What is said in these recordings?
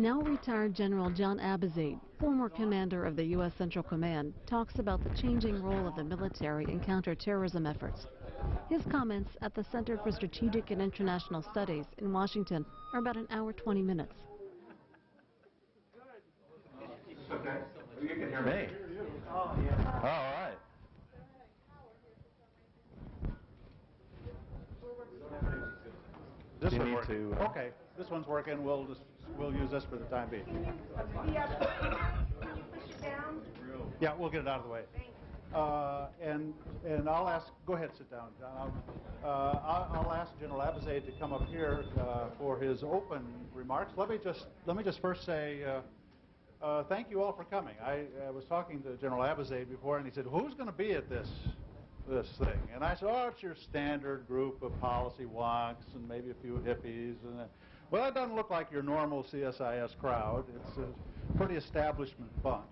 Now retired General John Abizaid, former commander of the U.S. Central Command, talks about the changing role of the military in counterterrorism efforts. His comments at the Center for Strategic and International Studies in Washington are about an hour 20 minutes. Okay. You can hear me. Oh, yeah. All right. This one working. Okay, this one's working. We'll use this for the time being. Can you push it down? Yeah, we'll get it out of the way. And I'll ask. Go ahead, sit down, John. I'll ask General Abizaid to come up here for his open remarks. Let me just first say thank you all for coming. I was talking to General Abizaid before, and he said, "Who's going to be at this thing?" And I said, "Oh, it's your standard group of policy wonks and maybe a few hippies." And well, it doesn't look like your normal CSIS crowd. It's a pretty establishment bunch.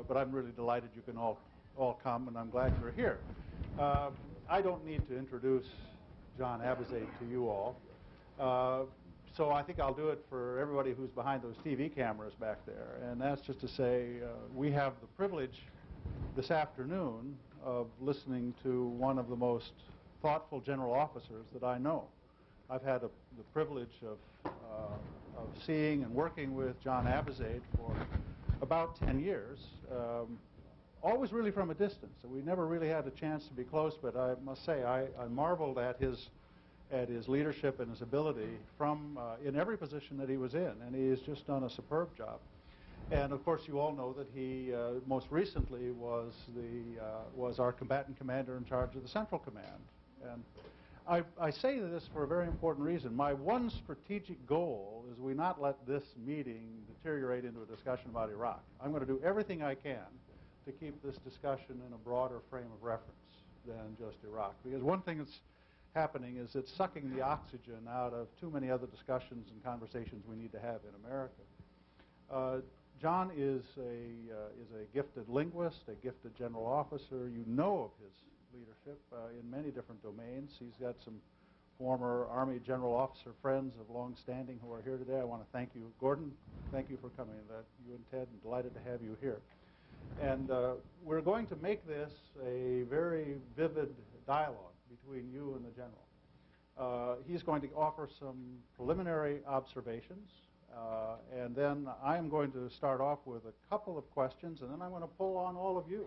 But I'm really delighted you can all come, and I'm glad you're here. I don't need to introduce John Abizaid to you all. So I think I'll do it for everybody who's behind those TV cameras back there. And that's just to say we have the privilege this afternoon of listening to one of the most thoughtful general officers that I know. I've had the privilege of seeing and working with John Abizaid for about 10 years, always really from a distance. So we never really had a chance to be close, but I must say I marveled at his leadership and his ability from in every position that he was in, and he has just done a superb job. And of course, you all know that he most recently was our combatant commander in charge of the Central Command. And I say this for a very important reason. My one strategic goal is we not let this meeting deteriorate into a discussion about Iraq. I'm going to do everything I can to keep this discussion in a broader frame of reference than just Iraq. Because one thing that's happening is it's sucking the oxygen out of too many other discussions and conversations we need to have in America. John is a gifted linguist, a gifted general officer. You know of his leadership in many different domains. He's got some former Army general officer friends of long standing who are here today. I want to thank you. Gordon, thank you for coming. You and Ted, I'm delighted to have you here. And we're going to make this a very vivid dialogue between you and the general. He's going to offer some preliminary observations, and then I'm going to start off with a couple of questions, and then I'm going to pull on all of you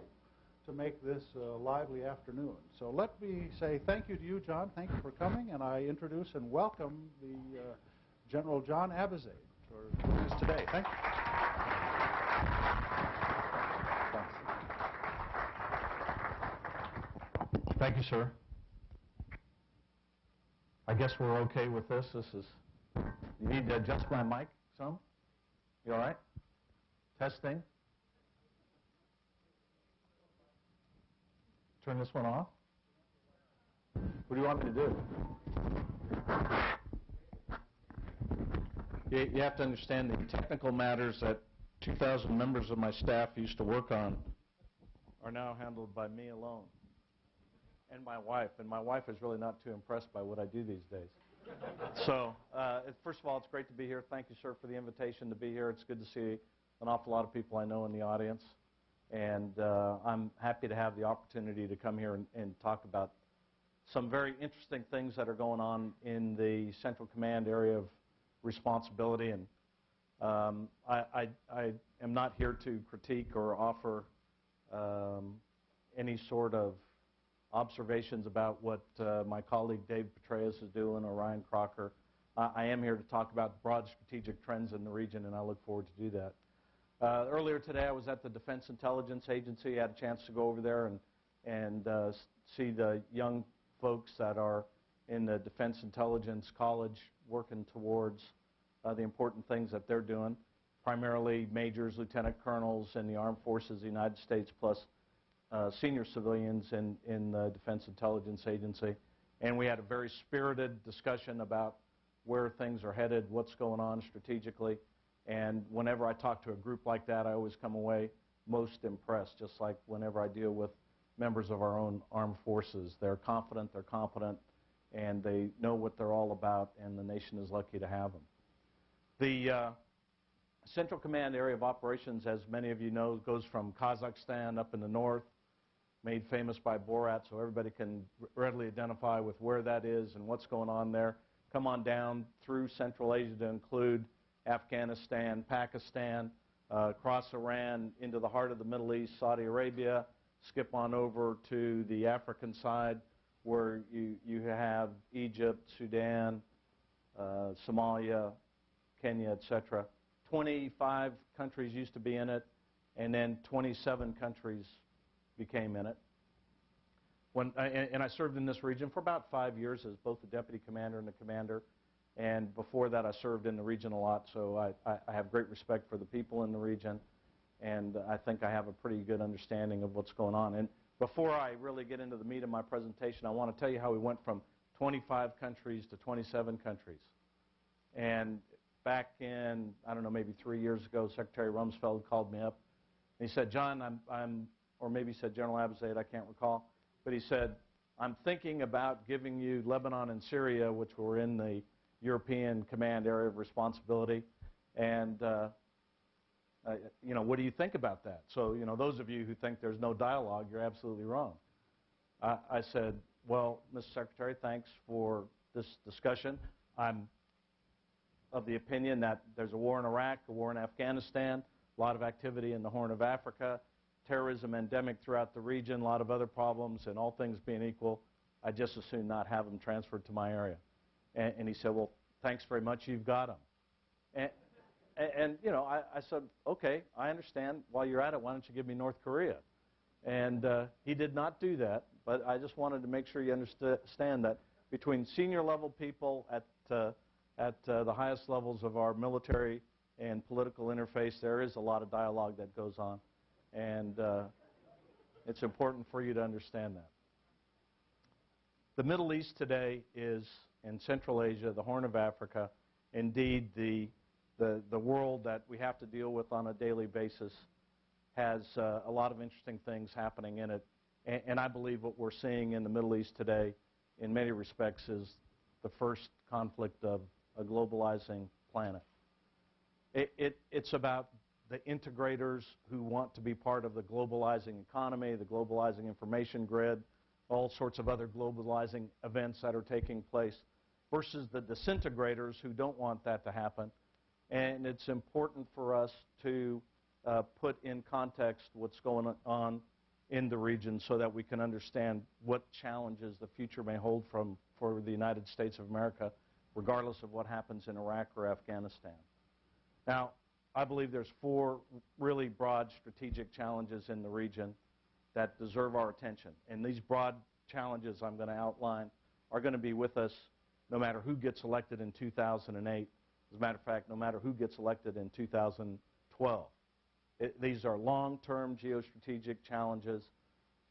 to make this a lively afternoon. So let me say thank you to you, John. Thank you for coming, and I introduce and welcome the General John Abizaid for joining us today. Thank you. Thank you, sir. I guess we're okay with this. You need to adjust my mic some? You all right? Testing. Turn this one off? What do you want me to do? You have to understand the technical matters that 2,000 members of my staff used to work on are now handled by me alone. And my wife is really not too impressed by what I do these days. So, first of all, it's great to be here. Thank you, sir, for the invitation to be here. It's good to see an awful lot of people I know in the audience. And I'm happy to have the opportunity to come here and talk about some very interesting things that are going on in the Central Command area of responsibility. And I am not here to critique or offer any sort of observations about what my colleague Dave Petraeus is doing or Ryan Crocker. I am here to talk about broad strategic trends in the region, and I look forward to do that. Earlier today, I was at the Defense Intelligence Agency. I had a chance to go over there and see the young folks that are in the Defense Intelligence College working towards the important things that they're doing, primarily majors, lieutenant colonels in the Armed Forces of the United States, plus senior civilians in the Defense Intelligence Agency. And we had a very spirited discussion about where things are headed, what's going on strategically. And whenever I talk to a group like that, I always come away most impressed, just like whenever I deal with members of our own armed forces. They're confident, they're competent, and they know what they're all about, and the nation is lucky to have them. Central Command area of operations, as many of you know, goes from Kazakhstan up in the north, made famous by Borat, so everybody can readily identify with where that is and what's going on there. Come on down through Central Asia to include Afghanistan, Pakistan, across Iran into the heart of the Middle East, Saudi Arabia, skip on over to the African side where you have Egypt, Sudan, Somalia, Kenya, etc. 25 countries used to be in it, and then 27 countries became in it. And I served in this region for about 5 years as both the deputy commander and the commander. And before that, I served in the region a lot, so I have great respect for the people in the region, and I think I have a pretty good understanding of what's going on. And before I really get into the meat of my presentation, I want to tell you how we went from 25 countries to 27 countries. And back in, I don't know, maybe 3 years ago, Secretary Rumsfeld called me up, and he said, John, or maybe he said General Abizaid, I can't recall, but he said, I'm thinking about giving you Lebanon and Syria, which were in the European Command area of responsibility, and what do you think about that? So, those of you who think there's no dialogue, you're absolutely wrong. I said, well, Mr. Secretary, thanks for this discussion. I'm of the opinion that there's a war in Iraq, a war in Afghanistan, a lot of activity in the Horn of Africa, terrorism endemic throughout the region, a lot of other problems, and all things being equal, I'd just as soon not have them transferred to my area. And he said, well, thanks very much, you've got them. And I said, okay, I understand. While you're at it, why don't you give me North Korea? And he did not do that, but I just wanted to make sure you understand that between senior level people at the highest levels of our military and political interface, there is a lot of dialogue that goes on. And it's important for you to understand that. The Middle East today is, in Central Asia, the Horn of Africa, indeed the world that we have to deal with on a daily basis, has a lot of interesting things happening in it. And I believe what we're seeing in the Middle East today, in many respects, is the first conflict of a globalizing planet. It's about the integrators who want to be part of the globalizing economy, the globalizing information grid, all sorts of other globalizing events that are taking place, versus the disintegrators who don't want that to happen. And it's important for us to put in context what's going on in the region so that we can understand what challenges the future may hold for the United States of America, regardless of what happens in Iraq or Afghanistan. Now, I believe there's 4 really broad strategic challenges in the region that deserve our attention. And these broad challenges I'm going to outline are going to be with us no matter who gets elected in 2008. As a matter of fact, no matter who gets elected in 2012. These are long-term geostrategic challenges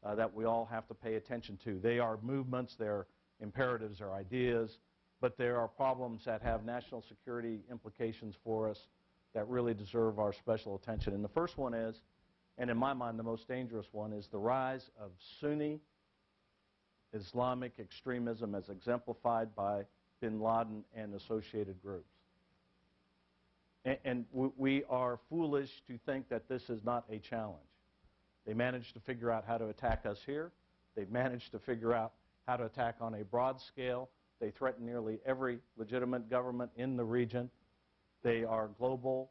that we all have to pay attention to. They are movements, they're imperatives, they're ideas, but there are problems that have national security implications for us that really deserve our special attention. And the first one is, and in my mind the most dangerous one, is the rise of Sunni Islamic extremism as exemplified by bin Laden and associated groups. And we are foolish to think that this is not a challenge. They managed to figure out how to attack us here. They've managed to figure out how to attack on a broad scale. They threaten nearly every legitimate government in the region. They are global.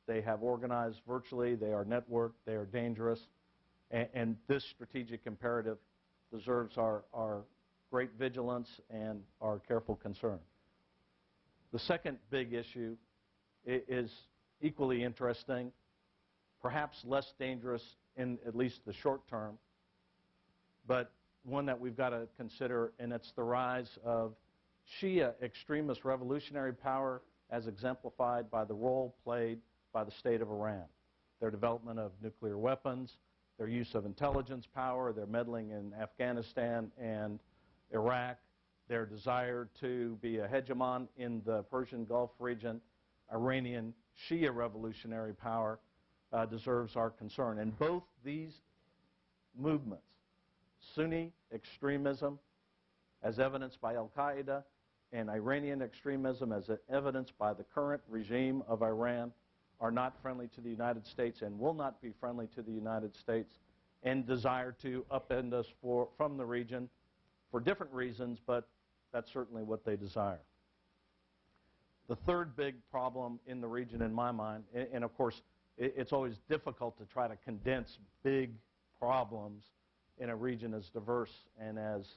They have organized virtually. They are networked. They are dangerous. And this strategic imperative deserves our great vigilance and our careful concern. The second big issue is equally interesting, perhaps less dangerous in at least the short term, but one that we've got to consider, and it's the rise of Shia extremist revolutionary power as exemplified by the role played by the state of Iran. Their development of nuclear weapons, their use of intelligence power, their meddling in Afghanistan and Iraq, their desire to be a hegemon in the Persian Gulf region. Iranian Shia revolutionary power deserves our concern. And both these movements, Sunni extremism as evidenced by al-Qaeda and Iranian extremism as evidenced by the current regime of Iran, are not friendly to the United States and will not be friendly to the United States and desire to upend us from the region for different reasons, but that's certainly what they desire. The third big problem in the region in my mind, and of course it's always difficult to try to condense big problems in a region as diverse and as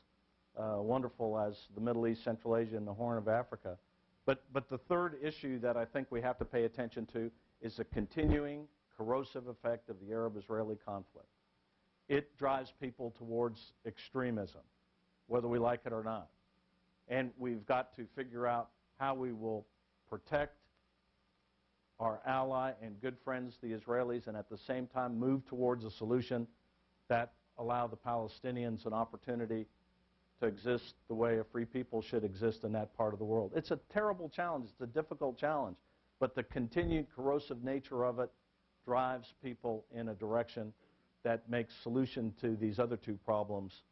wonderful as the Middle East, Central Asia, and the Horn of Africa. But the third issue that I think we have to pay attention to is the continuing corrosive effect of the Arab-Israeli conflict. It drives people towards extremism, whether we like it or not. And we've got to figure out how we will protect our ally and good friends, the Israelis, and at the same time move towards a solution that allow the Palestinians an opportunity to exist the way a free people should exist in that part of the world. It's a terrible challenge. It's a difficult challenge. But the continued corrosive nature of it drives people in a direction that makes solution to these other two problems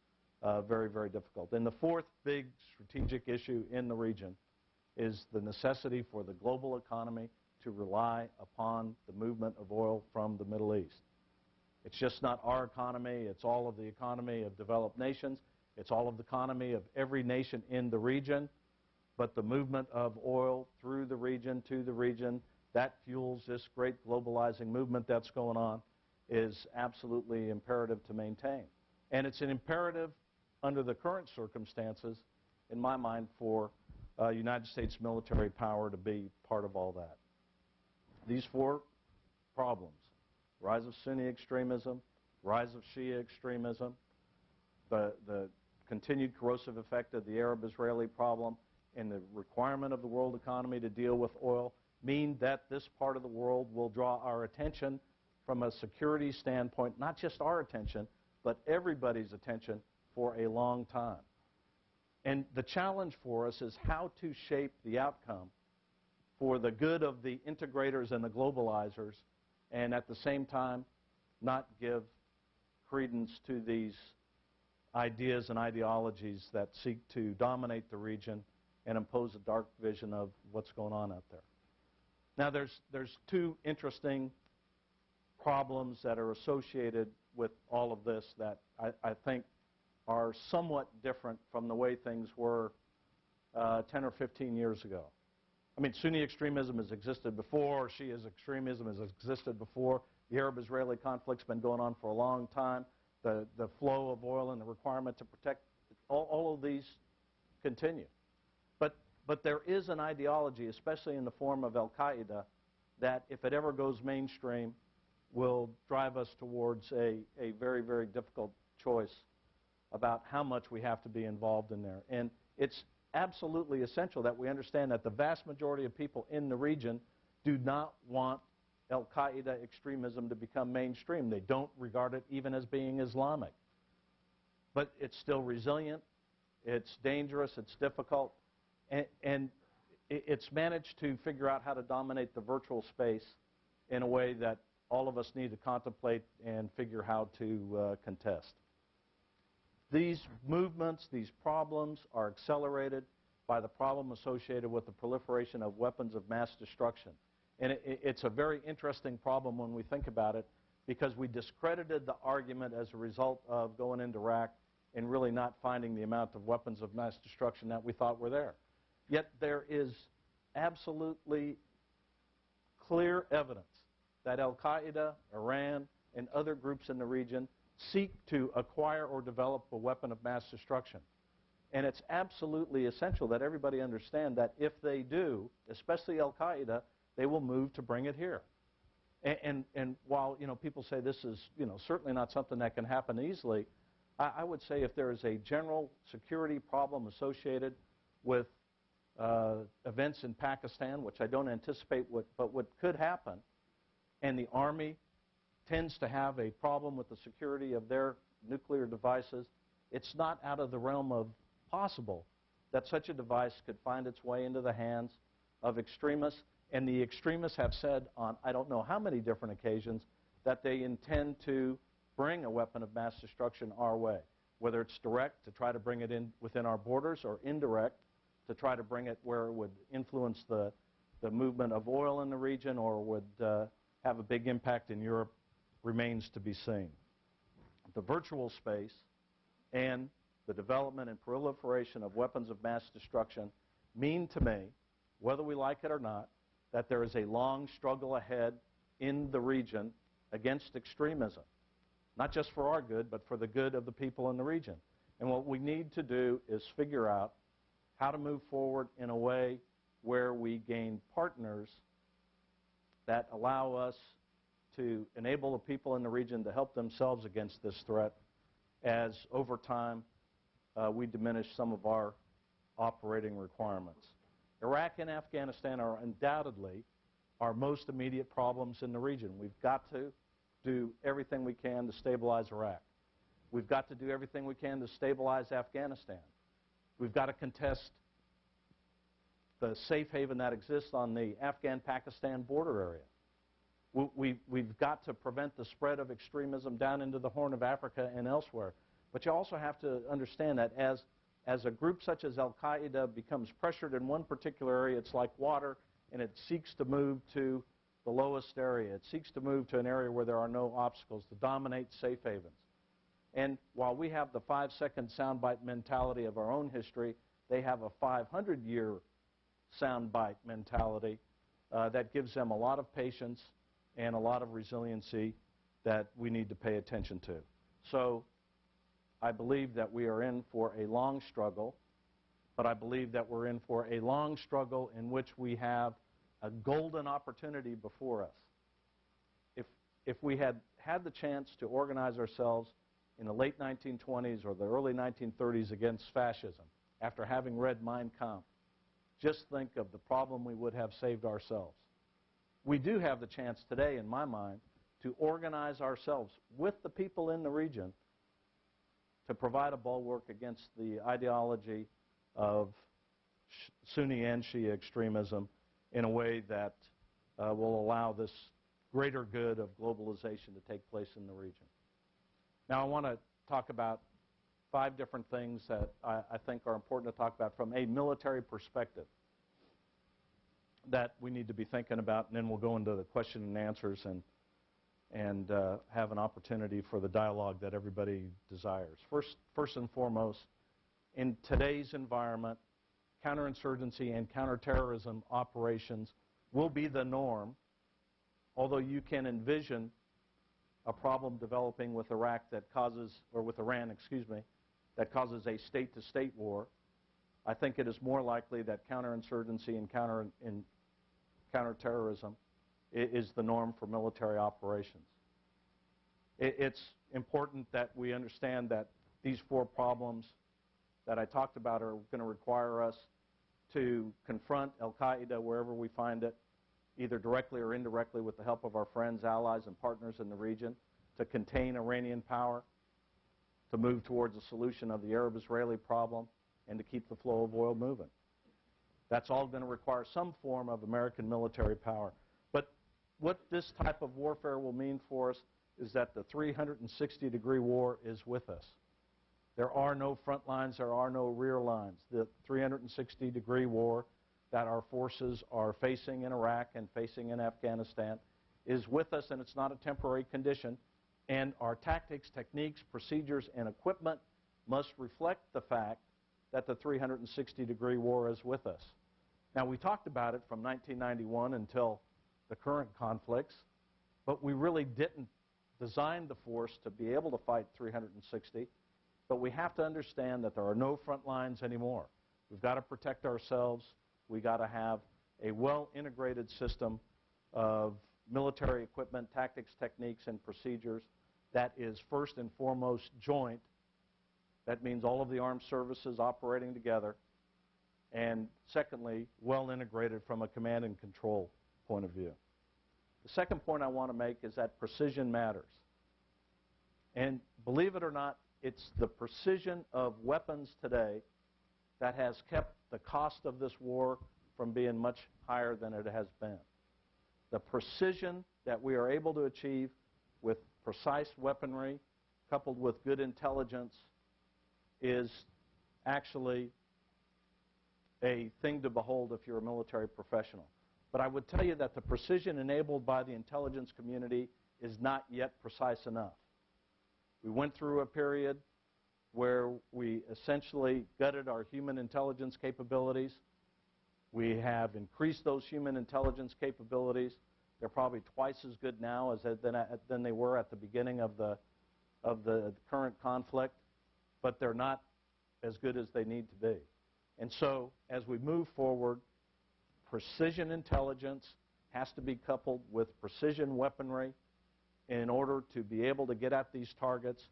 very, very difficult. And the fourth big strategic issue in the region is the necessity for the global economy to rely upon the movement of oil from the Middle East. It's just not our economy. It's all of the economy of developed nations. It's all of the economy of every nation in the region. But the movement of oil through the region, to the region, that fuels this great globalizing movement that's going on, is absolutely imperative to maintain. And it's an imperative under the current circumstances, in my mind, for United States military power to be part of all that. These four problems: rise of Sunni extremism, rise of Shia extremism, the continued corrosive effect of the Arab-Israeli problem, and the requirement of the world economy to deal with oil mean that this part of the world will draw our attention from a security standpoint, not just our attention, but everybody's attention for a long time. And the challenge for us is how to shape the outcome for the good of the integrators and the globalizers, and at the same time not give credence to these ideas and ideologies that seek to dominate the region and impose a dark vision of what's going on out there. Now there's two interesting problems that are associated with all of this that I think are somewhat different from the way things were 10 or 15 years ago. I mean, Sunni extremism has existed before, Shia extremism has existed before, the Arab-Israeli conflict's been going on for a long time, the flow of oil and the requirement to protect, all of these continue. But there is an ideology, especially in the form of al-Qaeda, that if it ever goes mainstream, will drive us towards a very, very difficult choice about how much we have to be involved in there. And it's absolutely essential that we understand that the vast majority of people in the region do not want al-Qaeda extremism to become mainstream. They don't regard it even as being Islamic. But it's still resilient, it's dangerous, it's difficult, and it's managed to figure out how to dominate the virtual space in a way that all of us need to contemplate and figure how to contest. These movements, these problems are accelerated by the problem associated with the proliferation of weapons of mass destruction. And it's a very interesting problem when we think about it, because we discredited the argument as a result of going into Iraq and really not finding the amount of weapons of mass destruction that we thought were there. Yet there is absolutely clear evidence that al-Qaeda, Iran, and other groups in the region seek to acquire or develop a weapon of mass destruction. And it's absolutely essential that everybody understand that if they do, especially al-Qaeda, they will move to bring it here. And while people say this is certainly not something that can happen easily, I would say if there is a general security problem associated with events in Pakistan, which I don't anticipate, but what could happen, and the Army tends to have a problem with the security of their nuclear devices, it's not out of the realm of possible that such a device could find its way into the hands of extremists. And the extremists have said on I don't know how many different occasions that they intend to bring a weapon of mass destruction our way, whether it's direct to try to bring it in within our borders or indirect to try to bring it where it would influence the the movement of oil in the region or would have a big impact in Europe remains to be seen. The virtual space and the development and proliferation of weapons of mass destruction mean to me, whether we like it or not, that there is a long struggle ahead in the region against extremism, not just for our good, but for the good of the people in the region. And what we need to do is figure out how to move forward in a way where we gain partners that allow us to enable the people in the region to help themselves against this threat as over time we diminish some of our operating requirements. Iraq and Afghanistan are undoubtedly our most immediate problems in the region. We've got to do everything we can to stabilize Iraq. We've got to do everything we can to stabilize Afghanistan. We've got to contest the safe haven that exists on the Afghan-Pakistan border area. We've got to prevent the spread of extremism down into the Horn of Africa and elsewhere. But you also have to understand that as a group such as Al-Qaeda becomes pressured in one particular area, it's like water, and it seeks to move to the lowest area. It seeks to move to an area where there are no obstacles, to dominate safe havens. And while we have the 5-second soundbite mentality of our own history, they have a 500-year soundbite mentality that gives them a lot of patience and a lot of resiliency that we need to pay attention to. So I believe that we are in for a long struggle, but I believe that we're in for a long struggle in which we have a golden opportunity before us. If we had had the chance to organize ourselves in the late 1920s or the early 1930s against fascism, after having read Mein Kampf, just think of the problem we would have saved ourselves. We do have the chance today, in my mind, to organize ourselves with the people in the region to provide a bulwark against the ideology of Sunni and Shia extremism in a way that will allow this greater good of globalization to take place in the region. Now, I want to talk about 5 different things that I think are important to talk about from a military perspective that we need to be thinking about, and then we'll go into the question and answers and have an opportunity for the dialogue that everybody desires. First and foremost, in today's environment, counterinsurgency and counterterrorism operations will be the norm, although you can envision a problem developing with Iraq that causes, or with Iran, excuse me, that causes a state-to-state war. I think it is more likely that counterinsurgency and counterterrorism is the norm for military operations. It's important that we understand that these 4 problems that I talked about are going to require us to confront Al-Qaeda wherever we find it, either directly or indirectly with the help of our friends, allies, and partners in the region, to contain Iranian power, to move towards a solution of the Arab-Israeli problem, and to keep the flow of oil moving. That's all going to require some form of American military power. But what this type of warfare will mean for us is that the 360-degree war is with us. There are no front lines, there are no rear lines. The 360-degree war that our forces are facing in Iraq and facing in Afghanistan is with us, and it's not a temporary condition. And our tactics, techniques, procedures, and equipment must reflect the fact that the 360-degree war is with us. Now, we talked about it from 1991 until the current conflicts, but we really didn't design the force to be able to fight 360. But we have to understand that there are no front lines anymore. We've got to protect ourselves. We've got to have a well-integrated system of military equipment, tactics, techniques, and procedures that is first and foremost joint. That means all of the armed services operating together. And secondly, well integrated from a command and control point of view. The second point I want to make is that precision matters. And believe it or not, it's the precision of weapons today that has kept the cost of this war from being much higher than it has been. The precision that we are able to achieve with precise weaponry coupled with good intelligence is actually a thing to behold if you're a military professional. But I would tell you that the precision enabled by the intelligence community is not yet precise enough. We went through a period where we essentially gutted our human intelligence capabilities. We have increased those human intelligence capabilities. They're probably twice as good now than they were at the beginning of the current conflict, but they're not as good as they need to be. And so as we move forward, precision intelligence has to be coupled with precision weaponry in order to be able to get at these targets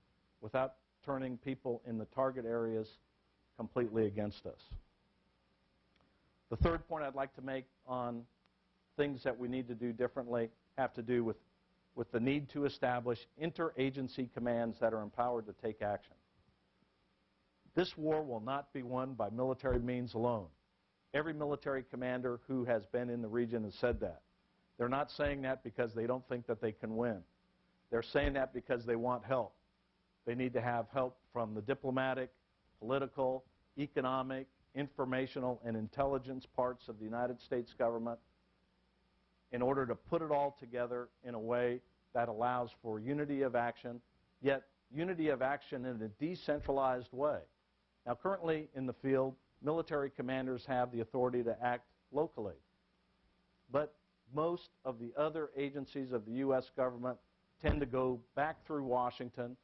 without turning people in the target areas completely against us. The third point I'd like to make on things that we need to do differently have to do with the need to establish interagency commands that are empowered to take action. This war will not be won by military means alone. Every military commander who has been in the region has said that. They're not saying that because they don't think that they can win. They're saying that because they want help. They need to have help from the diplomatic, political, economic, informational, and intelligence parts of the United States government in order to put it all together in a way that allows for unity of action, yet unity of action in a decentralized way. Now, currently in the field, military commanders have the authority to act locally. But most of the other agencies of the U.S. government tend to go back through Washington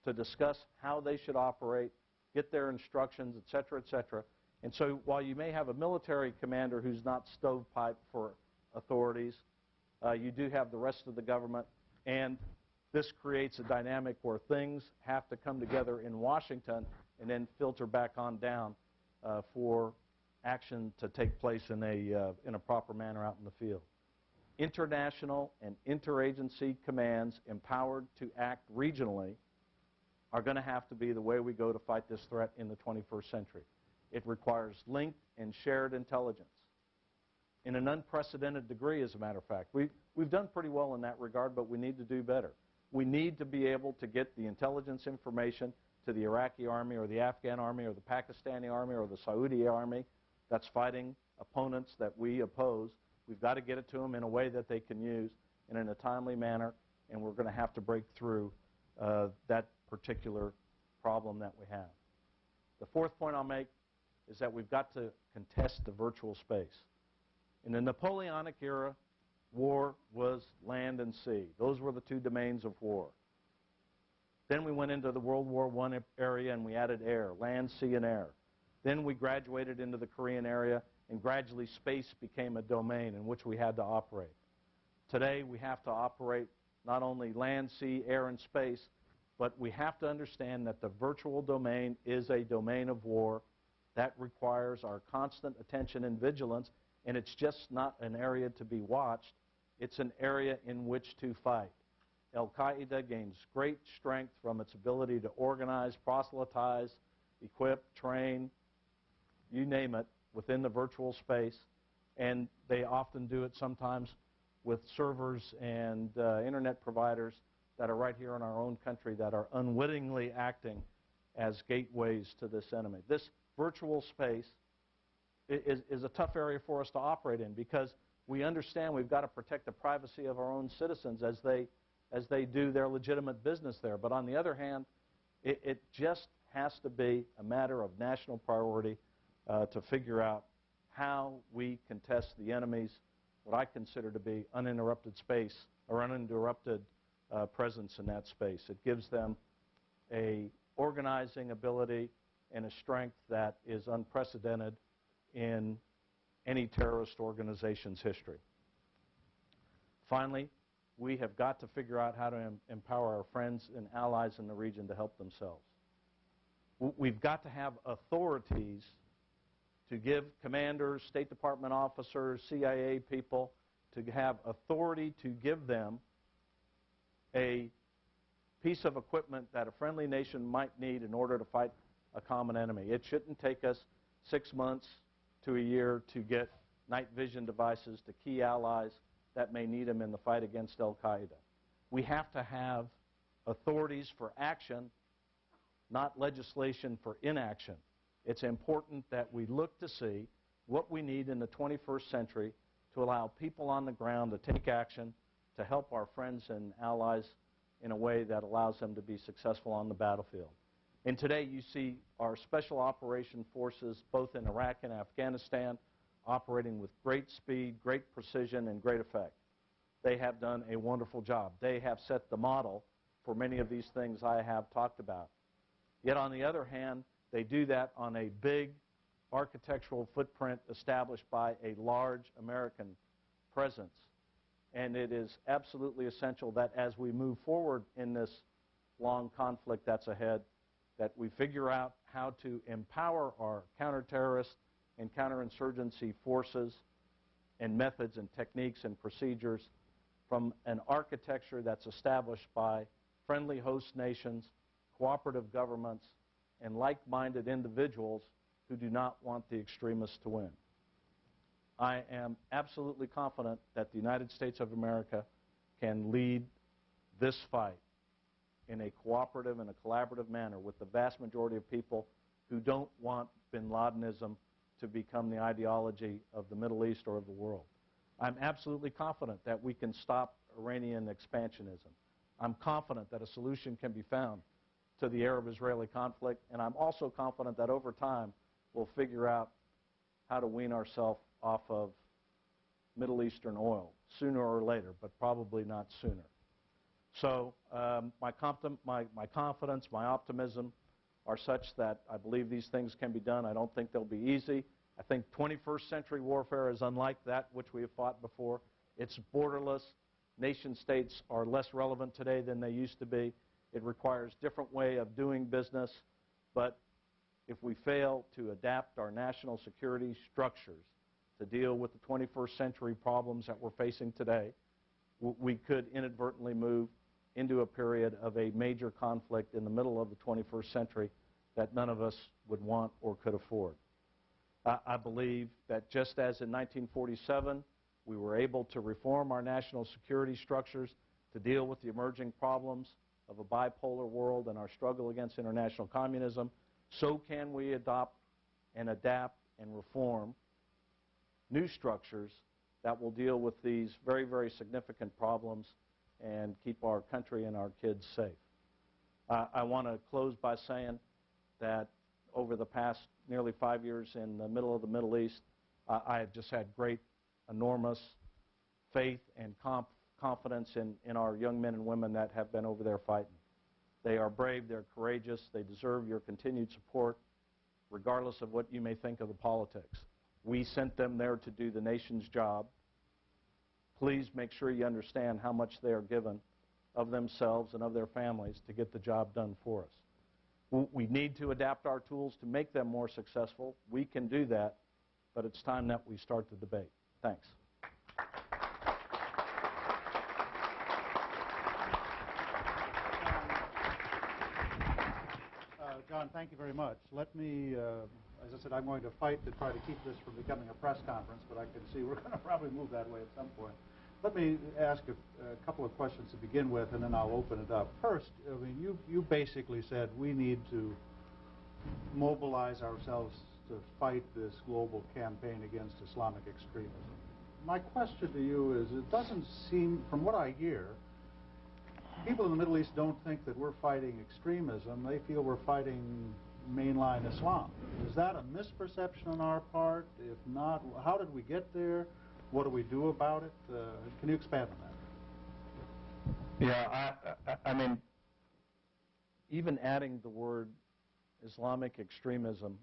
to discuss how they should operate, get their instructions, et cetera, et cetera. And so while you may have a military commander who's not stovepipe for authorities, you do have the rest of the government, and this creates a dynamic where things have to come together in Washington and then filter back on down for action to take place in a proper manner out in the field. International and interagency commands empowered to act regionally are going to have to be the way we go to fight this threat in the 21st century. It requires linked and shared intelligence in an unprecedented degree, as a matter of fact. We've done pretty well in that regard, but we need to do better. We need to be able to get the intelligence information to the Iraqi army or the Afghan army or the Pakistani army or the Saudi army that's fighting opponents that we oppose. We've got to get it to them in a way that they can use and in a timely manner, and we're going to have to break through that particular problem that we have. The fourth point I'll make is that we've got to contest the virtual space. In the Napoleonic era, war was land and sea. Those were the two domains of war. Then we went into the World War I area and we added air, land, sea, and air. Then we graduated into the Korean area, and gradually space became a domain in which we had to operate. Today we have to operate not only land, sea, air, and space, but we have to understand that the virtual domain is a domain of war that requires our constant attention and vigilance, and it's just not an area to be watched. It's an area in which to fight. Al-Qaeda gains great strength from its ability to organize, proselytize, equip, train, you name it, within the virtual space, and they often do it sometimes with servers and internet providers that are right here in our own country that are unwittingly acting as gateways to this enemy. This virtual space is a tough area for us to operate in because we understand we've got to protect the privacy of our own citizens as they do their legitimate business there. But on the other hand, it just has to be a matter of national priority to figure out how we contest the enemy's, what I consider to be uninterrupted space or uninterrupted presence in that space. It gives them a organizing ability and a strength that is unprecedented in any terrorist organization's history. Finally, we have got to figure out how to empower our friends and allies in the region to help themselves. We've got to have authorities to give commanders, State Department officers, CIA people, to have authority to give them a piece of equipment that a friendly nation might need in order to fight a common enemy. It shouldn't take us 6 months to a year to get night vision devices to key allies that may need them in the fight against Al-Qaeda. We have to have authorities for action, not legislation for inaction. It's important that we look to see what we need in the 21st century to allow people on the ground to take action, to help our friends and allies in a way that allows them to be successful on the battlefield. And today you see our special operation forces, both in Iraq and Afghanistan, operating with great speed, great precision, and great effect. They have done a wonderful job. They have set the model for many of these things I have talked about. Yet on the other hand, they do that on a big architectural footprint established by a large American presence. And it is absolutely essential that as we move forward in this long conflict that's ahead, that we figure out how to empower our counterterrorist and counterinsurgency forces and methods and techniques and procedures from an architecture that's established by friendly host nations, cooperative governments, and like-minded individuals who do not want the extremists to win. I am absolutely confident that the United States of America can lead this fight in a cooperative and a collaborative manner with the vast majority of people who don't want bin Ladenism to become the ideology of the Middle East or of the world. I'm absolutely confident that we can stop Iranian expansionism. I'm confident that a solution can be found to the Arab-Israeli conflict, and I'm also confident that over time we'll figure out how to wean ourselves off of Middle Eastern oil sooner or later, but probably not sooner. So my confidence, my optimism are such that I believe these things can be done. I don't think they'll be easy. I think 21st century warfare is unlike that which we have fought before. It's borderless. Nation states are less relevant today than they used to be. It requires a different way of doing business. But if we fail to adapt our national security structures to deal with the 21st century problems that we're facing today, we could inadvertently move into a period of a major conflict in the middle of the 21st century that none of us would want or could afford. I believe that just as in 1947 we were able to reform our national security structures to deal with the emerging problems of a bipolar world and our struggle against international communism, so can we adopt and adapt and reform new structures that will deal with these very, very significant problems and keep our country and our kids safe. I want to close by saying that over the past nearly 5 years in the middle of the Middle East, I have just had great, enormous faith and confidence in our young men and women that have been over there fighting. They are brave, they're courageous, they deserve your continued support, regardless of what you may think of the politics. We sent them there to do the nation's job. Please make sure you understand how much they are given of themselves and of their families to get the job done for us. We need to adapt our tools to make them more successful. We can do that, but it's time that we start the debate. Thanks. John, thank you very much. Let me, as I said, I'm going to fight to try to keep this from becoming a press conference, but I can see we're going to probably move that way at some point. Let me ask a couple of questions to begin with, and then I'll open it up. First, I mean, you basically said we need to mobilize ourselves to fight this global campaign against Islamic extremism. My question to you is, it doesn't seem, from what I hear, people in the Middle East don't think that we're fighting extremism. They feel we're fighting mainline Islam. Is that a misperception on our part? If not, how did we get there? What do we do about it? Can you expand on that? Yeah, I mean, even adding the word Islamic extremism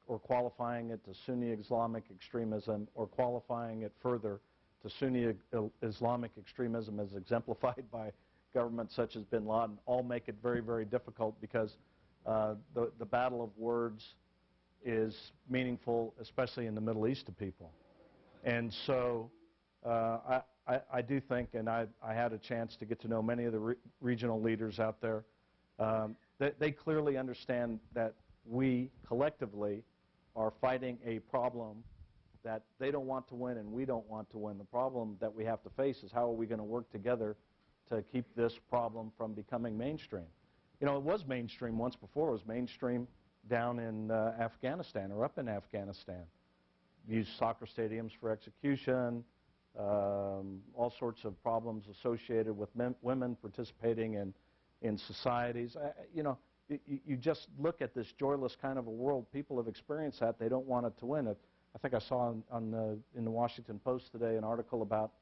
or qualifying it to Sunni Islamic extremism or qualifying it further to Sunni Islamic extremism as exemplified by governments such as bin Laden all make it very, very difficult because the battle of words is meaningful, especially in the Middle East to people. And so I do think, and I had a chance to get to know many of the regional leaders out there, they clearly understand that we collectively are fighting a problem that they don't want to win and we don't want to win. The problem that we have to face is how are we going to work together to keep this problem from becoming mainstream. You know, it was mainstream once before. It was mainstream down in Afghanistan or up in Afghanistan. use soccer stadiums for execution, all sorts of problems associated with women participating in societies. You know, you just look at this joyless kind of a world. People have experienced that. They don't want it to win. I think I saw in the Washington Post today an article about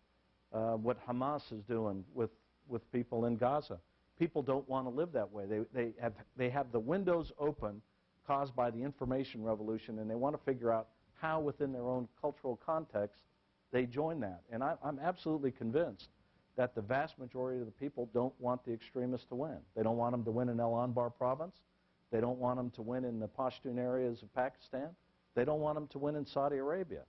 what Hamas is doing with people in Gaza. People don't want to live that way. They have the windows open caused by the information revolution, and they want to figure out how within their own cultural context they join that. And I'm absolutely convinced that the vast majority of the people don't want the extremists to win. They don't want them to win in El Anbar province. They don't want them to win in the Pashtun areas of Pakistan. They don't want them to win in Saudi Arabia.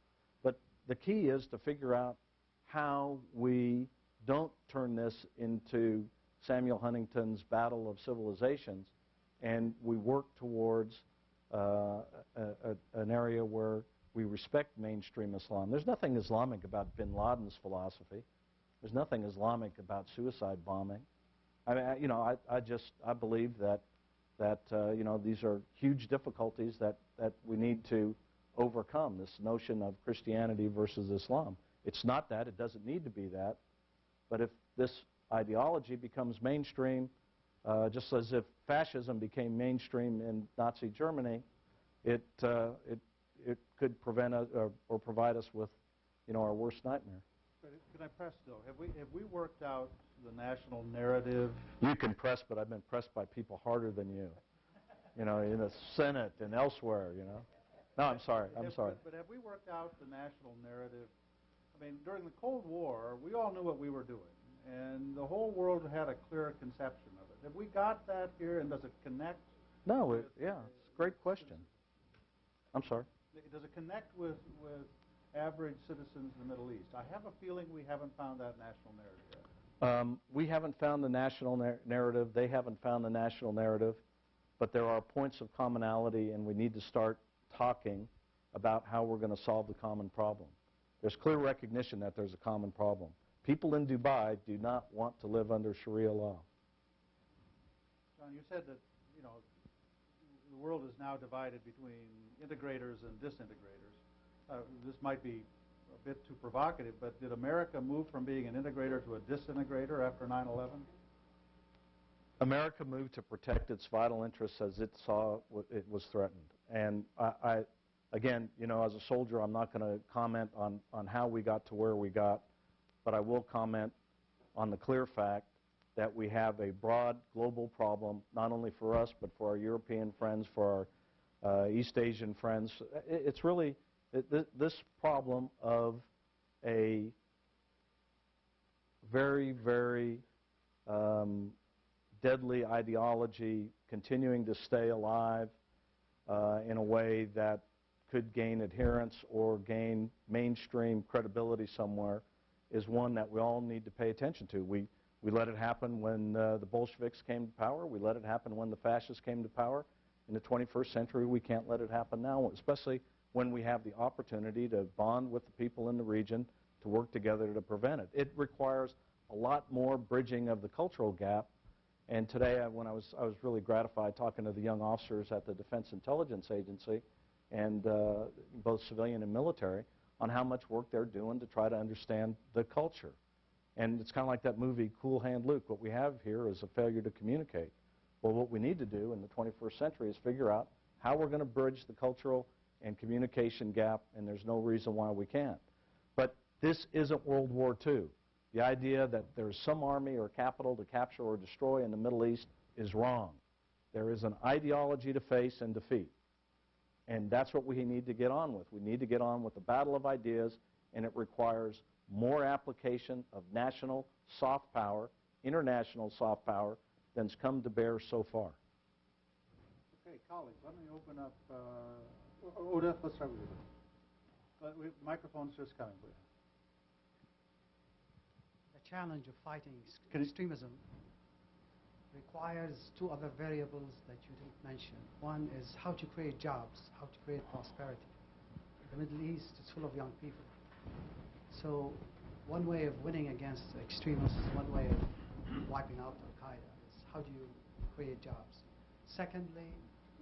But the key is to figure out how we don't turn this into Samuel Huntington's battle of civilizations, and we work towards an area where we respect mainstream Islam. There's nothing Islamic about bin Laden's philosophy. There's nothing Islamic about suicide bombing. I mean, you know, I believe that you know, these are huge difficulties that we need to overcome. This notion of Christianity versus Islam. It's not that. It doesn't need to be that. But if this ideology becomes mainstream, just as if fascism became mainstream in Nazi Germany, it could prevent us or provide us with, you know, our worst nightmare. Can I press, though? Have we worked out the national narrative? You can press, but I've been pressed by people harder than you. You know, in the Senate and elsewhere, you know. No, I'm sorry. I'm sorry. But have we worked out the national narrative? I mean, during the Cold War, we all knew what we were doing, and the whole world had a clear conception of it. Have we got that here, and does it connect? No, yeah, it's a great question. I'm sorry. Does it connect with average citizens in the Middle East? I have a feeling we haven't found that national narrative yet. We haven't found the national narrative. They haven't found the national narrative. But there are points of commonality, and we need to start talking about how we're going to solve the common problem. There's clear recognition that there's a common problem. People in Dubai do not want to live under Sharia law. John, you said that, you know, the world is now divided between integrators and disintegrators. This might be a bit too provocative, but did America move from being an integrator to a disintegrator after 9/11? America moved to protect its vital interests as it saw it was threatened. And again, you know, as a soldier, I'm not going to comment on how we got to where we got, but I will comment on the clear fact that we have a broad global problem, not only for us, but for our European friends, for our East Asian friends. It's really this problem of a very, very deadly ideology continuing to stay alive in a way that could gain adherence or gain mainstream credibility somewhere is one that we all need to pay attention to. We let it happen when the Bolsheviks came to power. We let it happen when the fascists came to power. In the 21st century, we can't let it happen now, especially when we have the opportunity to bond with the people in the region to work together to prevent it. It requires a lot more bridging of the cultural gap. And today, when I was really gratified talking to the young officers at the Defense Intelligence Agency, and both civilian and military, on how much work they're doing to try to understand the culture. And it's kind of like that movie, Cool Hand Luke. What we have here is a failure to communicate. Well, what we need to do in the 21st century is figure out how we're going to bridge the cultural and communication gap, and there's no reason why we can't. But this isn't World War II. The idea that there's some army or capital to capture or destroy in the Middle East is wrong. There is an ideology to face and defeat. And that's what we need to get on with. We need to get on with the battle of ideas, and it requires more application of national soft power, international soft power, than's come to bear so far. Okay, colleagues, let me open up. Oda, let's start with you. Microphone's just coming, please. The challenge of fighting extremism requires two other variables that you didn't mention. One is how to create jobs, how to create prosperity. The Middle East is full of young people. So one way of winning against extremists, one way of wiping out Al-Qaeda is how do you create jobs. Secondly,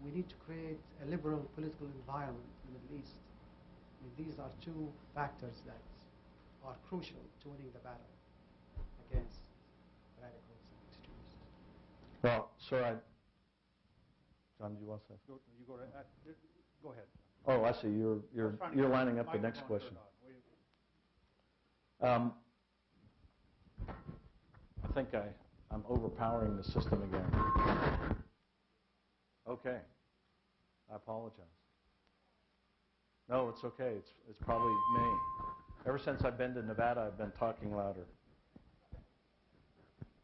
we need to create a liberal political environment in the Middle East These are two factors that are crucial to winning the battle against radicals and extremists. Well, sir, John, do you want to say? You go right. Go ahead. Oh, I see. You're lining up the next question. I think I'm overpowering the system again. Okay. I apologize. No, it's okay. It's probably me. Ever since I've been to Nevada, I've been talking louder.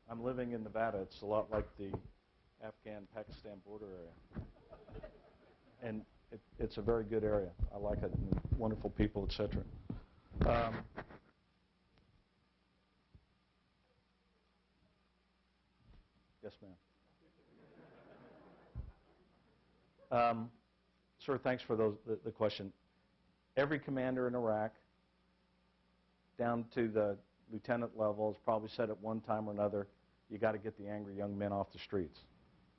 I'm living in Nevada. It's a lot like the Afghan-Pakistan border area. And it's a very good area. I like it. And wonderful people, etc. Yes, ma'am. Sir, thanks for the question. Every commander in Iraq, down to the lieutenant level, has probably said at one time or another, you got to get the angry young men off the streets.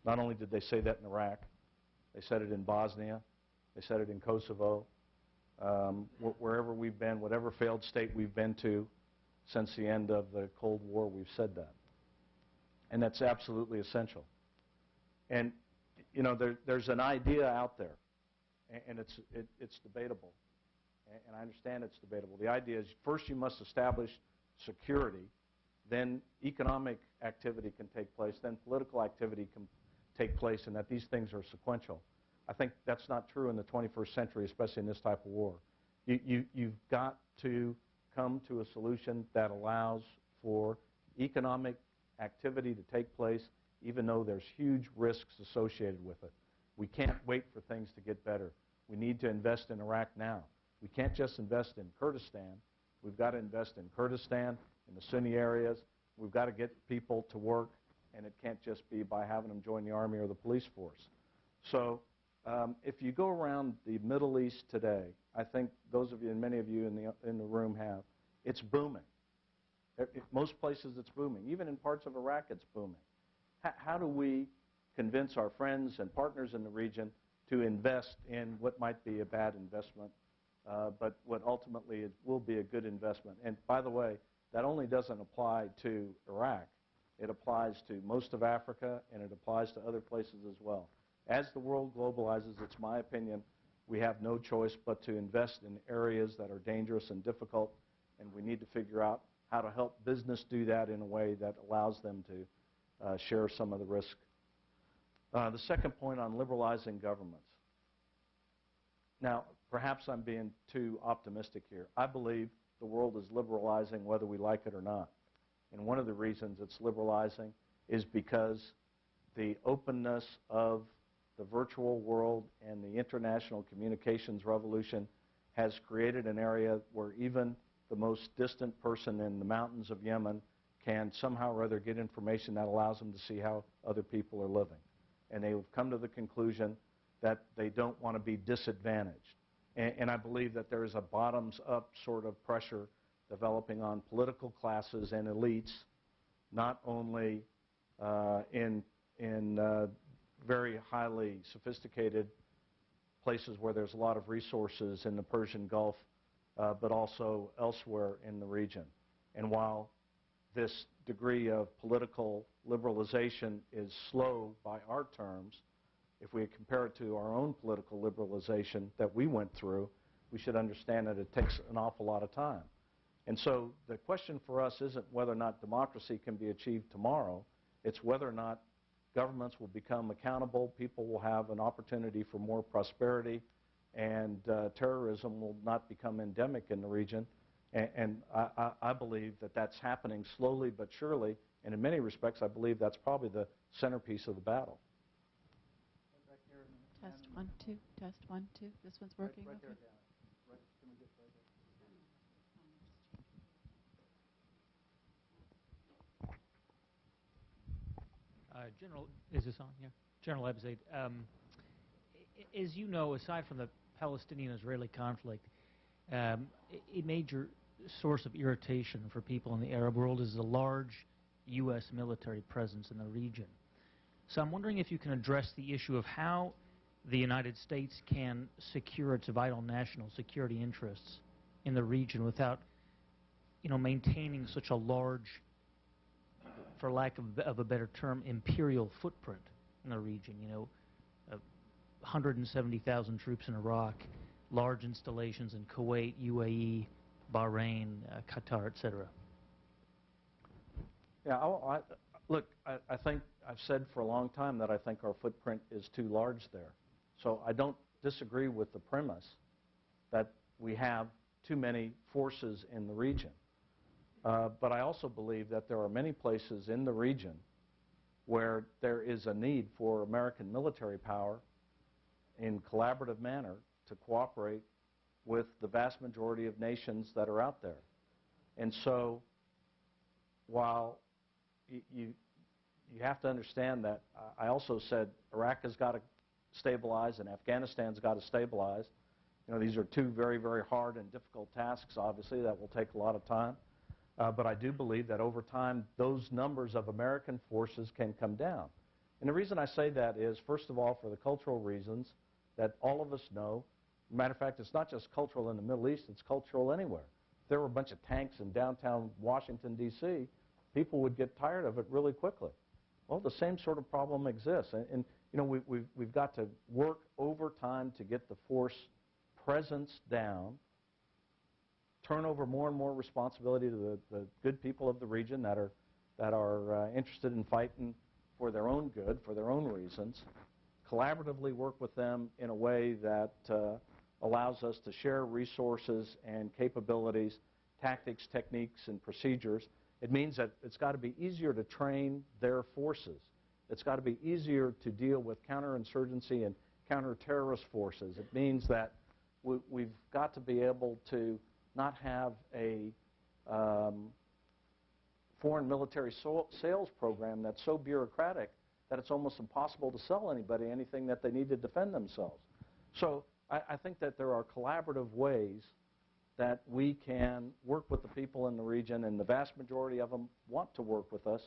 Not only did they say that in Iraq, they said it in Bosnia, they said it in Kosovo, wherever we've been, whatever failed state we've been to since the end of the Cold War, we've said that. And that's absolutely essential. And, you know, there's an idea out there, and it's debatable. And I understand it's debatable. The idea is first you must establish security, then economic activity can take place, then political activity can take place, and that these things are sequential. I think that's not true in the 21st century, especially in this type of war. You've got to come to a solution that allows for economic activity to take place, even though there's huge risks associated with it. We can't wait for things to get better. We need to invest in Iraq now. We can't just invest in Kurdistan. We've got to invest in Kurdistan, in the Sunni areas. We've got to get people to work, and it can't just be by having them join the army or the police force. So if you go around the Middle East today, I think those of you and many of you in the room have, it's booming. Most places it's booming. Even in parts of Iraq it's booming. How do we convince our friends and partners in the region to invest in what might be a bad investment, but what ultimately will be a good investment? And by the way, that only doesn't apply to Iraq. It applies to most of Africa, and it applies to other places as well. As the world globalizes, it's my opinion, we have no choice but to invest in areas that are dangerous and difficult, and we need to figure out how to help business do that in a way that allows them to share some of the risk. The second point on liberalizing governments. Now, perhaps I'm being too optimistic here. I believe the world is liberalizing whether we like it or not. And one of the reasons it's liberalizing is because the openness of the virtual world and the international communications revolution has created an area where even the most distant person in the mountains of Yemen can somehow or other get information that allows them to see how other people are living. And they have come to the conclusion that they don't want to be disadvantaged. And I believe that there is a bottoms-up sort of pressure developing on political classes and elites, not only in very highly sophisticated places where there's a lot of resources in the Persian Gulf, but also elsewhere in the region. And while this degree of political liberalization is slow by our terms, if we compare it to our own political liberalization that we went through, we should understand that it takes an awful lot of time. And so the question for us isn't whether or not democracy can be achieved tomorrow, it's whether or not governments will become accountable, people will have an opportunity for more prosperity, and terrorism will not become endemic in the region. And I believe that that's happening slowly but surely, and in many respects I believe that's probably the centerpiece of the battle. Test 1, 2, test 1, 2. This one's working. Right okay. there, Dan. Can we get right there? General, is this on? Yeah. General Abizaid, as you know, aside from the Palestinian-Israeli conflict, a major source of irritation for people in the Arab world is the large U.S. military presence in the region. So I'm wondering if you can address the issue of how the United States can secure its vital national security interests in the region without, maintaining such a large, for lack of a better term, imperial footprint in the region. 170,000 troops in Iraq, large installations in Kuwait, UAE, Bahrain, Qatar, etc. Yeah, look, I think I've said for a long time that I think our footprint is too large there. So I don't disagree with the premise that we have too many forces in the region. But I also believe that there are many places in the region where there is a need for American military power in collaborative manner to cooperate with the vast majority of nations that are out there. And so while you have to understand that I also said Iraq has got to stabilize and Afghanistan's got to stabilize. These are two very, very hard and difficult tasks, obviously, that will take a lot of time. But I do believe that over time, those numbers of American forces can come down. And the reason I say that is, first of all, for the cultural reasons that all of us know. Matter of fact, it's not just cultural in the Middle East, it's cultural anywhere. If there were a bunch of tanks in downtown Washington, D.C., people would get tired of it really quickly. Well, the same sort of problem exists. And we've got to work over time to get the force presence down, turn over more and more responsibility to the good people of the region that are interested in fighting for their own good, for their own reasons, collaboratively work with them in a way that allows us to share resources and capabilities, tactics, techniques, and procedures. It means that it's got to be easier to train their forces. It's got to be easier to deal with counterinsurgency and counterterrorist forces. It means that we've got to be able to not have a foreign military sales program that's so bureaucratic that it's almost impossible to sell anybody anything that they need to defend themselves. So I think that there are collaborative ways that we can work with the people in the region, and the vast majority of them want to work with us,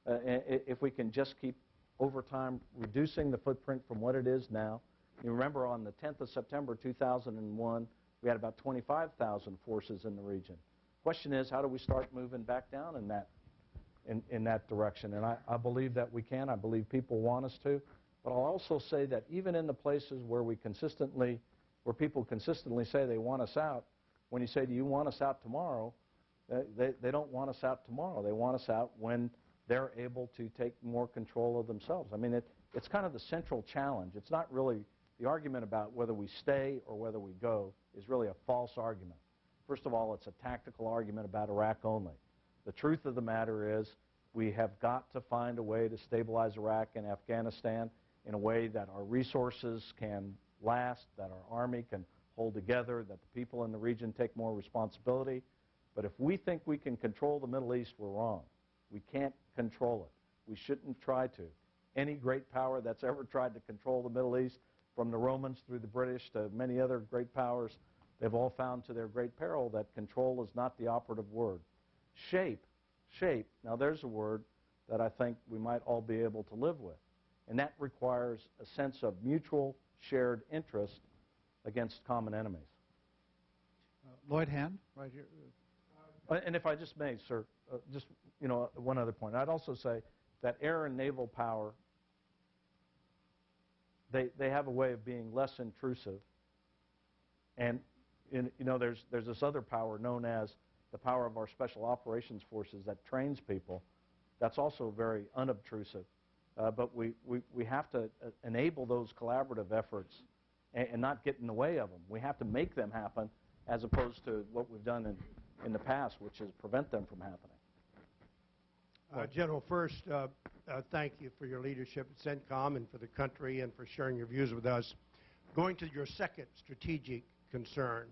if we can just keep, over time, reducing the footprint from what it is now. You remember on the 10th of September 2001, we had about 25,000 forces in the region. Question is, how do we start moving back down in that direction? And I believe that we can. I believe people want us to. But I'll also say that even in the places where people consistently say they want us out, when you say, do you want us out tomorrow, they don't want us out tomorrow. They want us out when they're able to take more control of themselves. I mean, it's kind of the central challenge. It's not really the argument about whether we stay or whether we go is really a false argument. First of all, it's a tactical argument about Iraq only. The truth of the matter is we have got to find a way to stabilize Iraq and Afghanistan in a way that our resources can last, that our army can hold together, that the people in the region take more responsibility. But if we think we can control the Middle East, we're wrong. We can't control it. We shouldn't try to. Any great power that's ever tried to control the Middle East, from the Romans through the British to many other great powers, they've all found to their great peril that control is not the operative word. Shape. Now there's a word that I think we might all be able to live with. And that requires a sense of mutual shared interest against common enemies. Lloyd Hand, right here. And if I just may, sir, just one other point. I'd also say that air and naval power, they have a way of being less intrusive. And there's this other power known as the power of our special operations forces that trains people. That's also very unobtrusive. But we have to enable those collaborative efforts and not get in the way of them. We have to make them happen as opposed to what we've done in the past, which is prevent them from happening. General, first, thank you for your leadership at CENTCOM and for the country and for sharing your views with us. Going to your second strategic concern,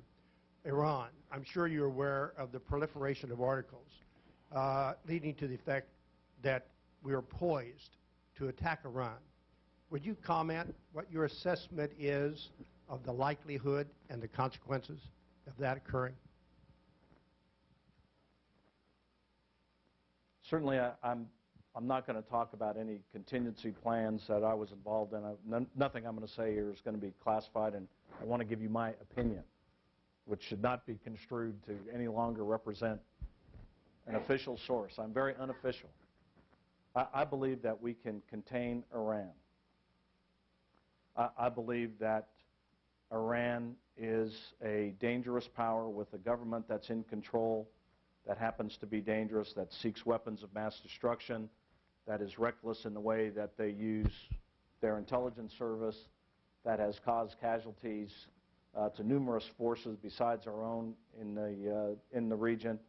Iran. I'm sure you're aware of the proliferation of articles leading to the effect that we are poised to attack Iran. Would you comment what your assessment is of the likelihood and the consequences of that occurring? Certainly, I'm I'm not going to talk about any contingency plans that I was involved in. Nothing I'm going to say here is going to be classified, and I want to give you my opinion, which should not be construed to any longer represent an official source. I'm very unofficial. I believe that we can contain Iran. I believe that Iran is a dangerous power with a government that's in control, that happens to be dangerous, that seeks weapons of mass destruction, that is reckless in the way that they use their intelligence service, that has caused casualties to numerous forces besides our own in the region,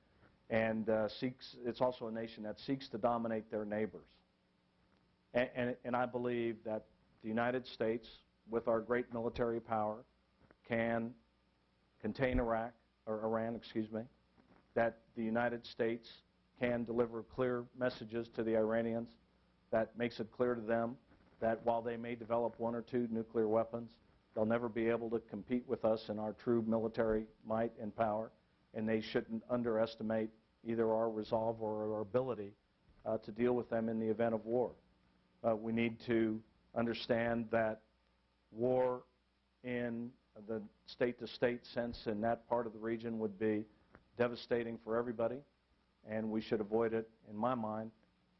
and it's also a nation that seeks to dominate their neighbors. And I believe that the United States, with our great military power, can contain Iran, that the United States can deliver clear messages to the Iranians that makes it clear to them that while they may develop one or two nuclear weapons, they'll never be able to compete with us in our true military might and power, and they shouldn't underestimate either our resolve or our ability to deal with them in the event of war. We need to understand that war in the state-to-state sense in that part of the region would be devastating for everybody, and we should avoid it, in my mind,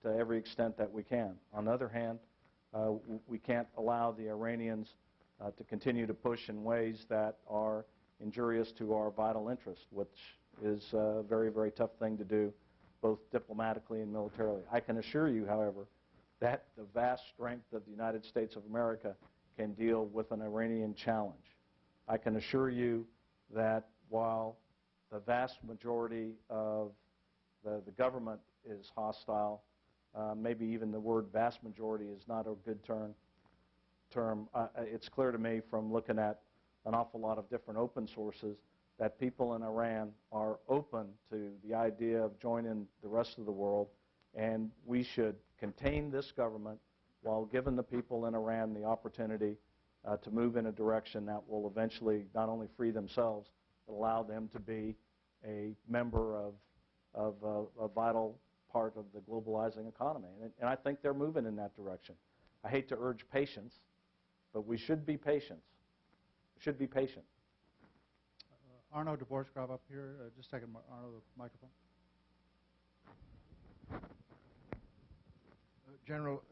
to every extent that we can. On the other hand, we can't allow the Iranians to continue to push in ways that are injurious to our vital interests, which is a very, very tough thing to do, both diplomatically and militarily. I can assure you, however, that the vast strength of the United States of America can deal with an Iranian challenge. I can assure you that while the vast majority of the government is hostile, maybe even the word vast majority is not a good term. It's clear to me from looking at an awful lot of different open sources that people in Iran are open to the idea of joining the rest of the world, and we should contain this government while giving the people in Iran the opportunity to move in a direction that will eventually not only free themselves, but allow them to be a member of a vital part of the globalizing economy. And I think they're moving in that direction. I hate to urge patience, but we should be patient. We should be patient. Arno Dvorskrov up here. Just a second, Arno, the microphone. General,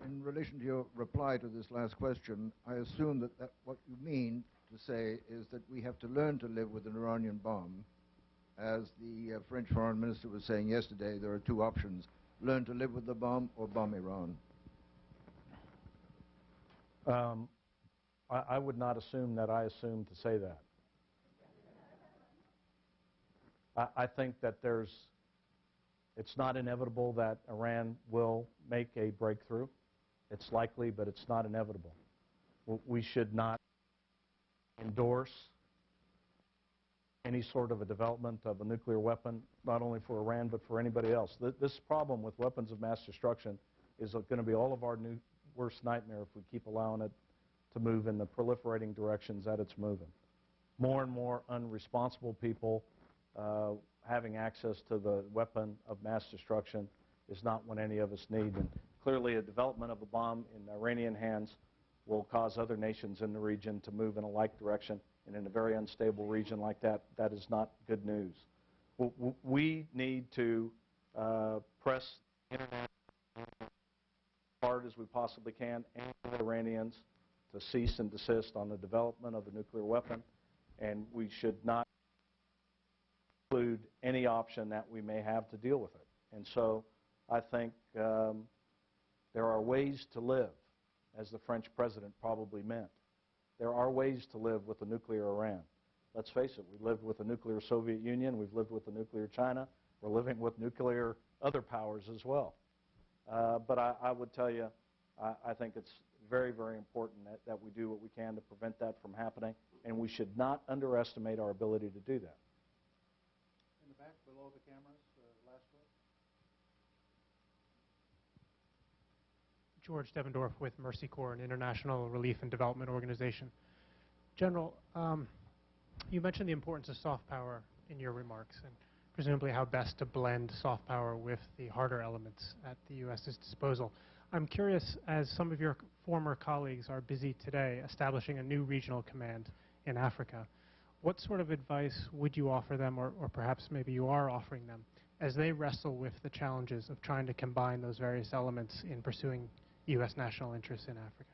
in relation to your reply to this last question, I assume that what you mean to say is that we have to learn to live with an Iranian bomb. As the French foreign minister was saying yesterday, there are two options: learn to live with the bomb or bomb Iran. I would not assume that I assume to say that. I think that it's not inevitable that Iran will make a breakthrough. It's likely, but it's not inevitable. We should not endorse any sort of a development of a nuclear weapon, not only for Iran, but for anybody else. This problem with weapons of mass destruction is going to be all of our worst nightmare if we keep allowing it to move in the proliferating directions that it's moving. More and more unresponsible people having access to the weapon of mass destruction is not what any of us need. And clearly a development of a bomb in Iranian hands will cause other nations in the region to move in a like direction, and in a very unstable region like that, that is not good news. We need to press the Internet as hard as we possibly can, and the Iranians to cease and desist on the development of a nuclear weapon, and we should not include any option that we may have to deal with it. And so I think there are ways to live, as the French president probably meant. There are ways to live with a nuclear Iran. Let's face it, we lived with a nuclear Soviet Union, we've lived with a nuclear China, we're living with nuclear other powers as well. But I would tell you, I think it's very, very important that we do what we can to prevent that from happening, and we should not underestimate our ability to do that. In the back, below the cameras, last row. George Devendorf with Mercy Corps, an international relief and development organization. General, you mentioned the importance of soft power in your remarks, and presumably how best to blend soft power with the harder elements at the U.S.'s disposal. I'm curious, as some of your former colleagues are busy today establishing a new regional command in Africa, what sort of advice would you offer them, or perhaps maybe you are offering them, as they wrestle with the challenges of trying to combine those various elements in pursuing U.S. national interests in Africa?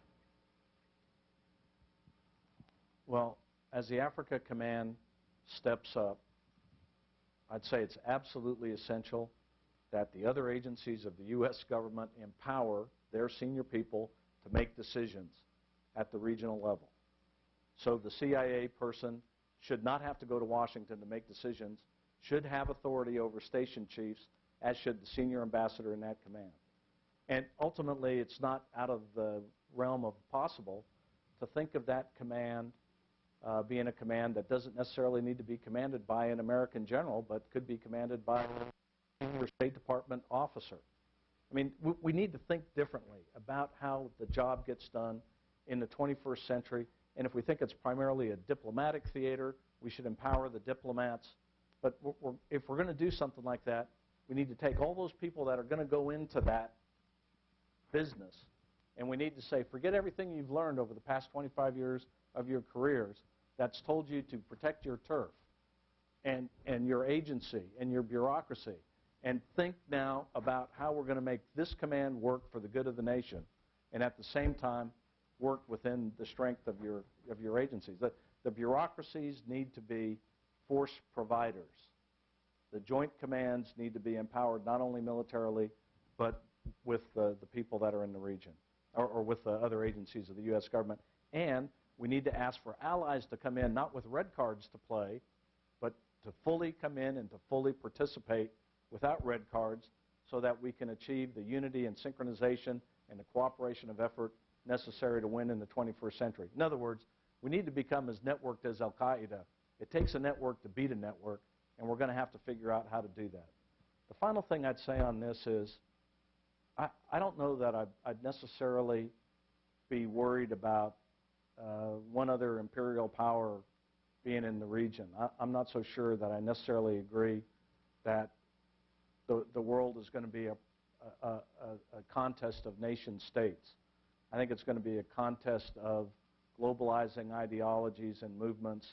Well, as the Africa Command steps up, I'd say it's absolutely essential that the other agencies of the U.S. government empower their senior people to make decisions at the regional level. So the CIA person should not have to go to Washington to make decisions, should have authority over station chiefs, as should the senior ambassador in that command. And ultimately, it's not out of the realm of possible to think of that command being a command that doesn't necessarily need to be commanded by an American general, but could be commanded by a State Department officer. I mean, we need to think differently about how the job gets done in the 21st century. And if we think it's primarily a diplomatic theater, we should empower the diplomats. But if we're going to do something like that, we need to take all those people that are going to go into that business, and we need to say, forget everything you've learned over the past 25 years of your careers that's told you to protect your turf and your agency and your bureaucracy, and think now about how we're going to make this command work for the good of the nation, and at the same time work within the strength of your agencies. The bureaucracies need to be force providers. The joint commands need to be empowered not only militarily, but with the people that are in the region, or with the other agencies of the U.S. government. And we need to ask for allies to come in, not with red cards to play, but to fully come in and to fully participate without red cards, so that we can achieve the unity and synchronization and the cooperation of effort necessary to win in the 21st century. In other words, we need to become as networked as Al-Qaeda. It takes a network to beat a network, and we're going to have to figure out how to do that. The final thing I'd say on this is, I don't know that I'd necessarily be worried about one other imperial power being in the region. I'm not so sure that I necessarily agree that the world is going to be a contest of nation states. I think it's going to be a contest of globalizing ideologies and movements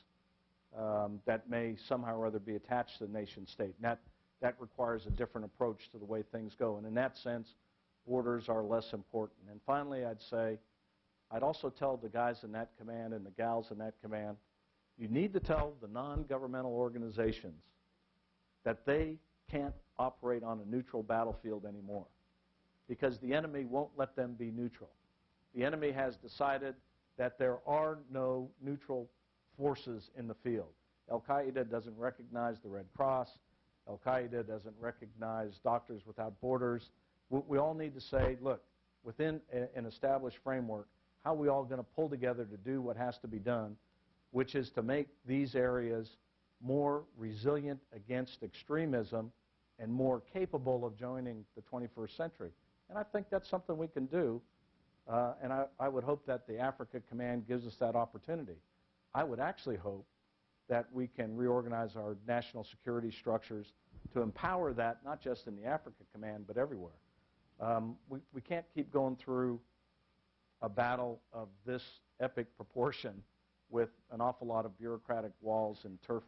that may somehow or other be attached to the nation state. And that requires a different approach to the way things go. And in that sense, borders are less important. And finally, I'd also tell the guys in that command and the gals in that command, you need to tell the non-governmental organizations that they can't operate on a neutral battlefield anymore, because the enemy won't let them be neutral. The enemy has decided that there are no neutral forces in the field. Al-Qaeda doesn't recognize the Red Cross. Al-Qaeda doesn't recognize Doctors Without Borders. We all need to say, look, within an established framework, how are we all going to pull together to do what has to be done, which is to make these areas more resilient against extremism and more capable of joining the 21st century. And I think that's something we can do, and I would hope that the Africa Command gives us that opportunity. I would actually hope that we can reorganize our national security structures to empower that, not just in the Africa Command, but everywhere. We can't keep going through a battle of this epic proportion with an awful lot of bureaucratic walls and turf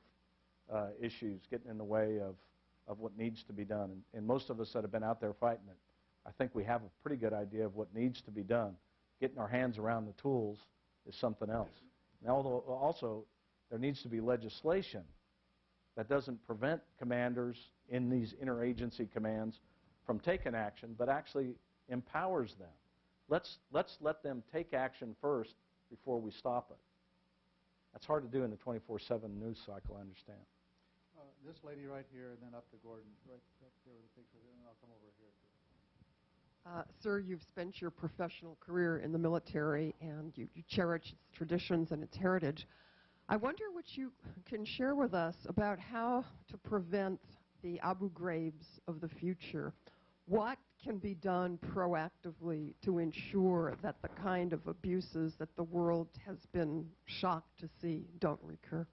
issues getting in the way of what needs to be done. And most of us that have been out there fighting it, I think we have a pretty good idea of what needs to be done. Getting our hands around the tools is something else. Now, although also there needs to be legislation that doesn't prevent commanders in these interagency commands from taking action, but actually empowers them. Let's let them take action first before we stop it. That's hard to do in the 24/7 news cycle, I understand. This lady right here, and then up to Gordon, right there with the picture, and then I'll come over here too. Sir, you've spent your professional career in the military, and you cherish its traditions and its heritage. I wonder what you can share with us about how to prevent the Abu Ghraibs of the future. What can be done proactively to ensure that the kind of abuses that the world has been shocked to see don't recur?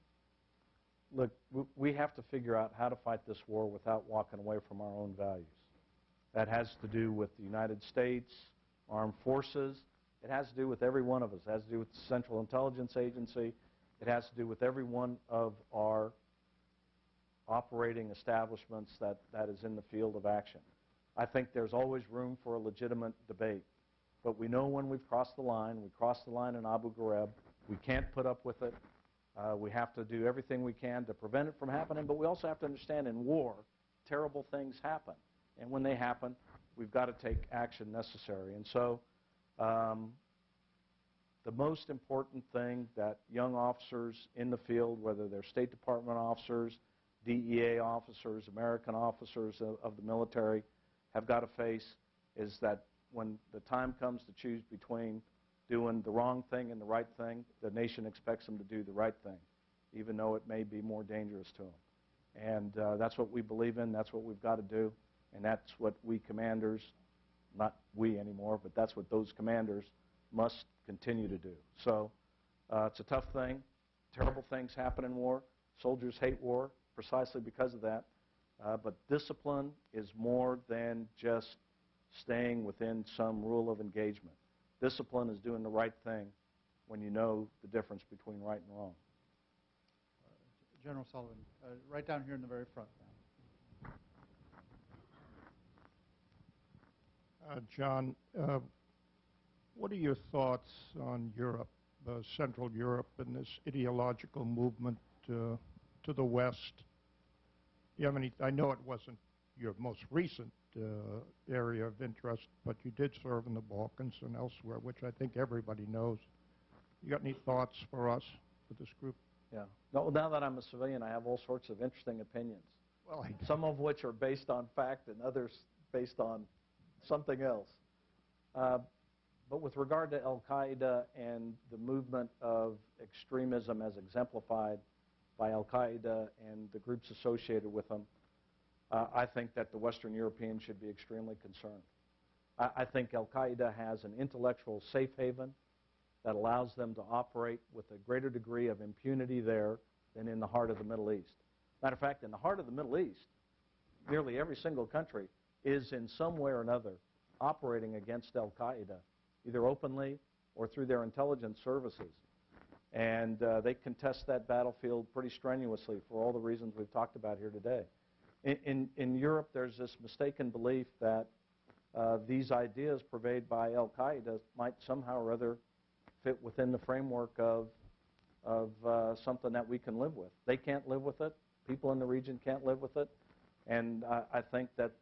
Look, we have to figure out how to fight this war without walking away from our own values. That has to do with the United States, armed forces. It has to do with every one of us. It has to do with the Central Intelligence Agency. It has to do with every one of our operating establishments that is in the field of action. I think there's always room for a legitimate debate. But we know when we've crossed the line. We crossed the line in Abu Ghraib. We can't put up with it. We have to do everything we can to prevent it from happening. But we also have to understand in war, terrible things happen. And when they happen, we've got to take action necessary. And so the most important thing that young officers in the field, whether they're State Department officers, DEA officers, American officers of the military, have got to face is that when the time comes to choose between doing the wrong thing and the right thing, the nation expects them to do the right thing, even though it may be more dangerous to them. And that's what we believe in. That's what we've got to do. And that's what we commanders, not we anymore, but that's what those commanders must continue to do. So it's a tough thing. Terrible things happen in war. Soldiers hate war precisely because of that. But discipline is more than just staying within some rule of engagement. Discipline is doing the right thing when you know the difference between right and wrong. General Sullivan, right down here in the very front now. John, what are your thoughts on Europe, Central Europe, and this ideological movement to the West? Do you have any? I know it wasn't your most recent area of interest, but you did serve in the Balkans and elsewhere, which I think everybody knows. You got any thoughts for us, for this group? Yeah. No, now that I'm a civilian, I have all sorts of interesting opinions. Well, some of which are based on fact and others based on something else. But with regard to Al-Qaeda and the movement of extremism as exemplified by Al-Qaeda and the groups associated with them, I think that the Western Europeans should be extremely concerned. I think Al-Qaeda has an intellectual safe haven that allows them to operate with a greater degree of impunity there than in the heart of the Middle East. Matter of fact, in the heart of the Middle East, nearly every single country is in some way or another operating against Al-Qaeda, either openly or through their intelligence services. And they contest that battlefield pretty strenuously for all the reasons we've talked about here today. In Europe, there's this mistaken belief that these ideas purveyed by Al-Qaeda might somehow or other fit within the framework of something that we can live with. They can't live with it. People in the region can't live with it. And I think that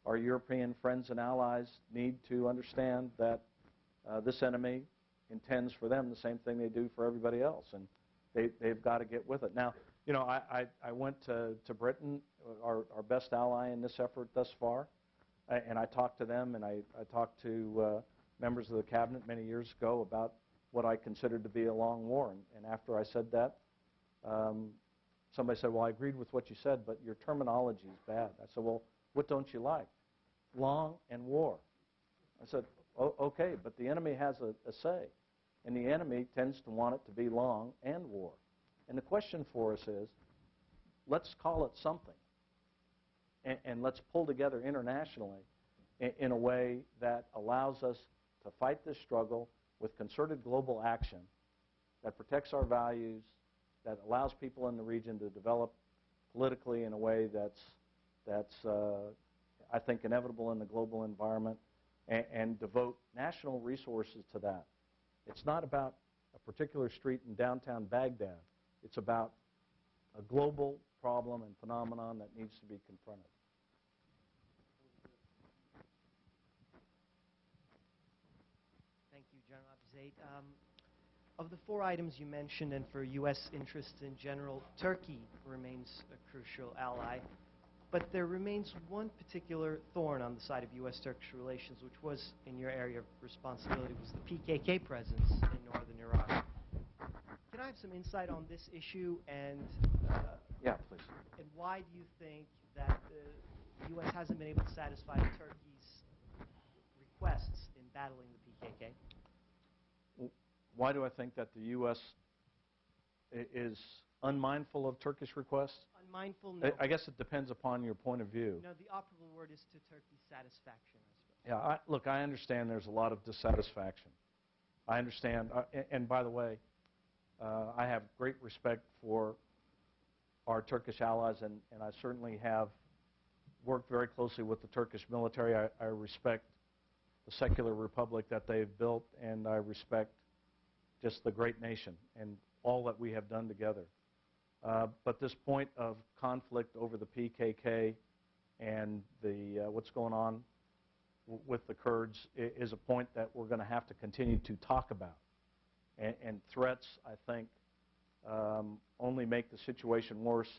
our European friends and allies need to understand that this enemy intends for them the same thing they do for everybody else, and they've got to get with it. Now, you know, I went to Britain, our best ally in this effort thus far, and I talked to them, and I talked to members of the cabinet many years ago about what I considered to be a long war. And after I said that, somebody said, well, I agreed with what you said, but your terminology is bad. I said, well, what don't you like? Long and war. I said, oh, okay, but the enemy has a say, and the enemy tends to want it to be long and war. And the question for us is, let's call it something, and let's pull together internationally in a way that allows us to fight this struggle with concerted global action that protects our values, that allows people in the region to develop politically in a way that's I think, inevitable in the global environment, and devote national resources to that. It's not about a particular street in downtown Baghdad. It's about a global problem and phenomenon that needs to be confronted. Thank you, John Abizaid. Of the 4 items you mentioned, and for U.S. interests in general, Turkey remains a crucial ally. But there remains one particular thorn on the side of U.S.-Turkish relations, which was in your area of responsibility, was the PKK presence in northern Iraq. Can I have some insight on this issue, and yeah, please. And why do you think that the U.S. hasn't been able to satisfy Turkey's requests in battling the PKK? Why do I think that the U.S. is unmindful of Turkish requests? Unmindful, no. I guess it depends upon your point of view. No, the operable word is to Turkey's satisfaction, I suppose. Yeah, look, I understand there's a lot of dissatisfaction. I understand, and by the way, I have great respect for our Turkish allies, and I certainly have worked very closely with the Turkish military. I respect the secular republic that they've built, and I respect just the great nation and all that we have done together. But this point of conflict over the PKK and the what's going on with the Kurds is a point that we're going to have to continue to talk about. And threats, I think, only make the situation worse,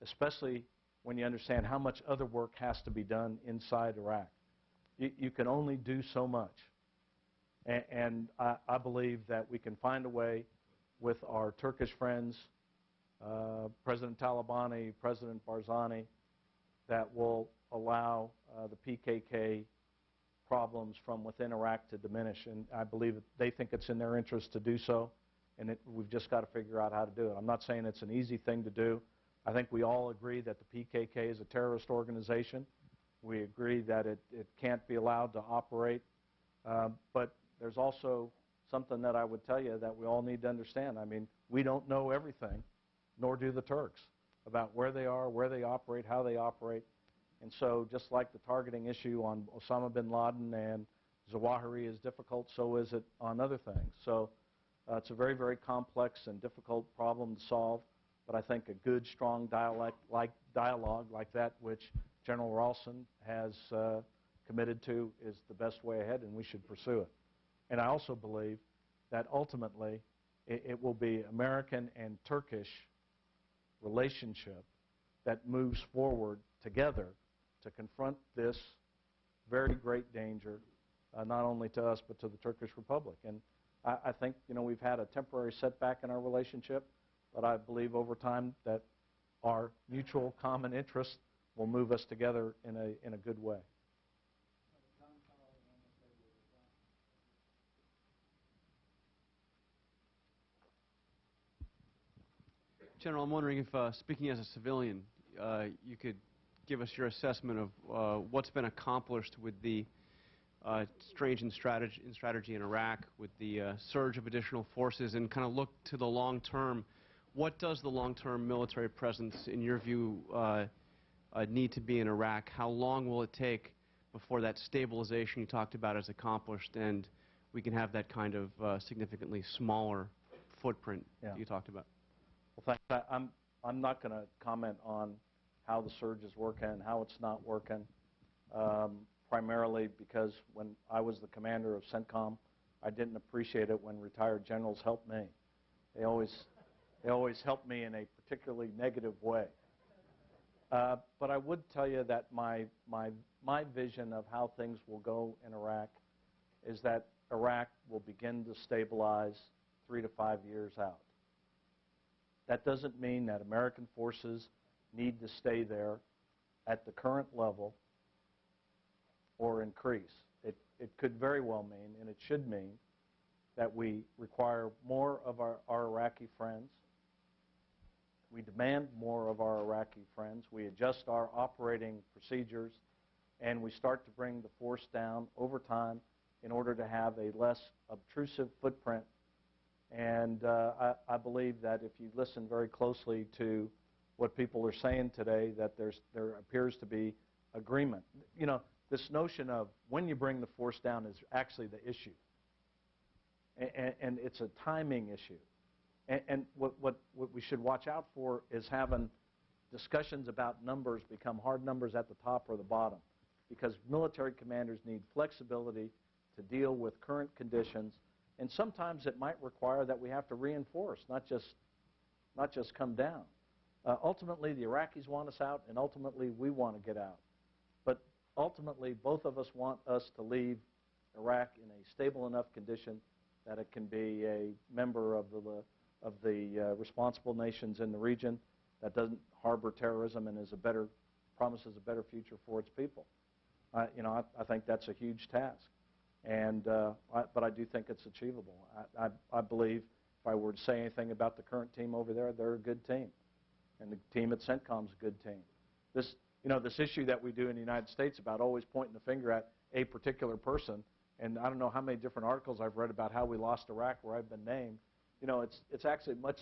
especially when you understand how much other work has to be done inside Iraq. You can only do so much. And I believe that we can find a way with our Turkish friends, President Talabani, President Barzani, that will allow the PKK problems from within Iraq to diminish. And I believe that they think it's in their interest to do so, and we've just got to figure out how to do it. I'm not saying it's an easy thing to do. I think we all agree that the PKK is a terrorist organization. We agree that it can't be allowed to operate. But there's also something that I would tell you that we all need to understand. I mean, we don't know everything, nor do the Turks, about where they are, where they operate, how they operate. And so just like the targeting issue on Osama bin Laden and Zawahiri is difficult, so is it on other things. So it's a very, very complex and difficult problem to solve. But I think a good, strong dialogue like that, which General Ralston has committed to, is the best way ahead, and we should pursue it. And I also believe that ultimately it will be American and Turkish relationship that moves forward together to confront this very great danger, not only to us but to the Turkish Republic. And I think, you know, we've had a temporary setback in our relationship, but I believe over time that our mutual common interest will move us together in a good way. General, I'm wondering if, speaking as a civilian, you could give us your assessment of what's been accomplished with the change in strategy in Iraq, with the surge of additional forces, and kind of look to the long term. What does the long-term military presence, in your view, need to be in Iraq? How long will it take before that stabilization you talked about is accomplished and we can have that kind of significantly smaller footprint that you talked about? Well, thanks. I'm not going to comment on how the surge is working and how it's not working, primarily because when I was the commander of CENTCOM, I didn't appreciate it when retired generals helped me. They always helped me in a particularly negative way. But I would tell you that my vision of how things will go in Iraq is that Iraq will begin to stabilize 3 to 5 years out. That doesn't mean that American forces need to stay there at the current level or increase. It could very well mean, and it should mean, that we require more of our Iraqi friends. We demand more of our Iraqi friends. We adjust our operating procedures, and we start to bring the force down over time in order to have a less obtrusive footprint. And I believe that if you listen very closely to what people are saying today, that there appears to be agreement. You know, this notion of when you bring the force down is actually the issue. And it's a timing issue. And what we should watch out for is having discussions about numbers become hard numbers at the top or the bottom, because military commanders need flexibility to deal with current conditions, and sometimes it might require that we have to reinforce, not just come down. Ultimately, the Iraqis want us out, and ultimately we want to get out. But ultimately, both of us want us to leave Iraq in a stable enough condition that it can be a member of the responsible nations in the region that doesn't harbor terrorism and promises a better future for its people. You know, I think that's a huge task, but I do think it's achievable. I believe If I were to say anything about the current team over there, they're a good team. And the team at CENTCOM is a good team. This, this issue that we do in the United States about always pointing the finger at a particular person, and I don't know how many different articles I've read about how we lost Iraq where I've been named, it's actually much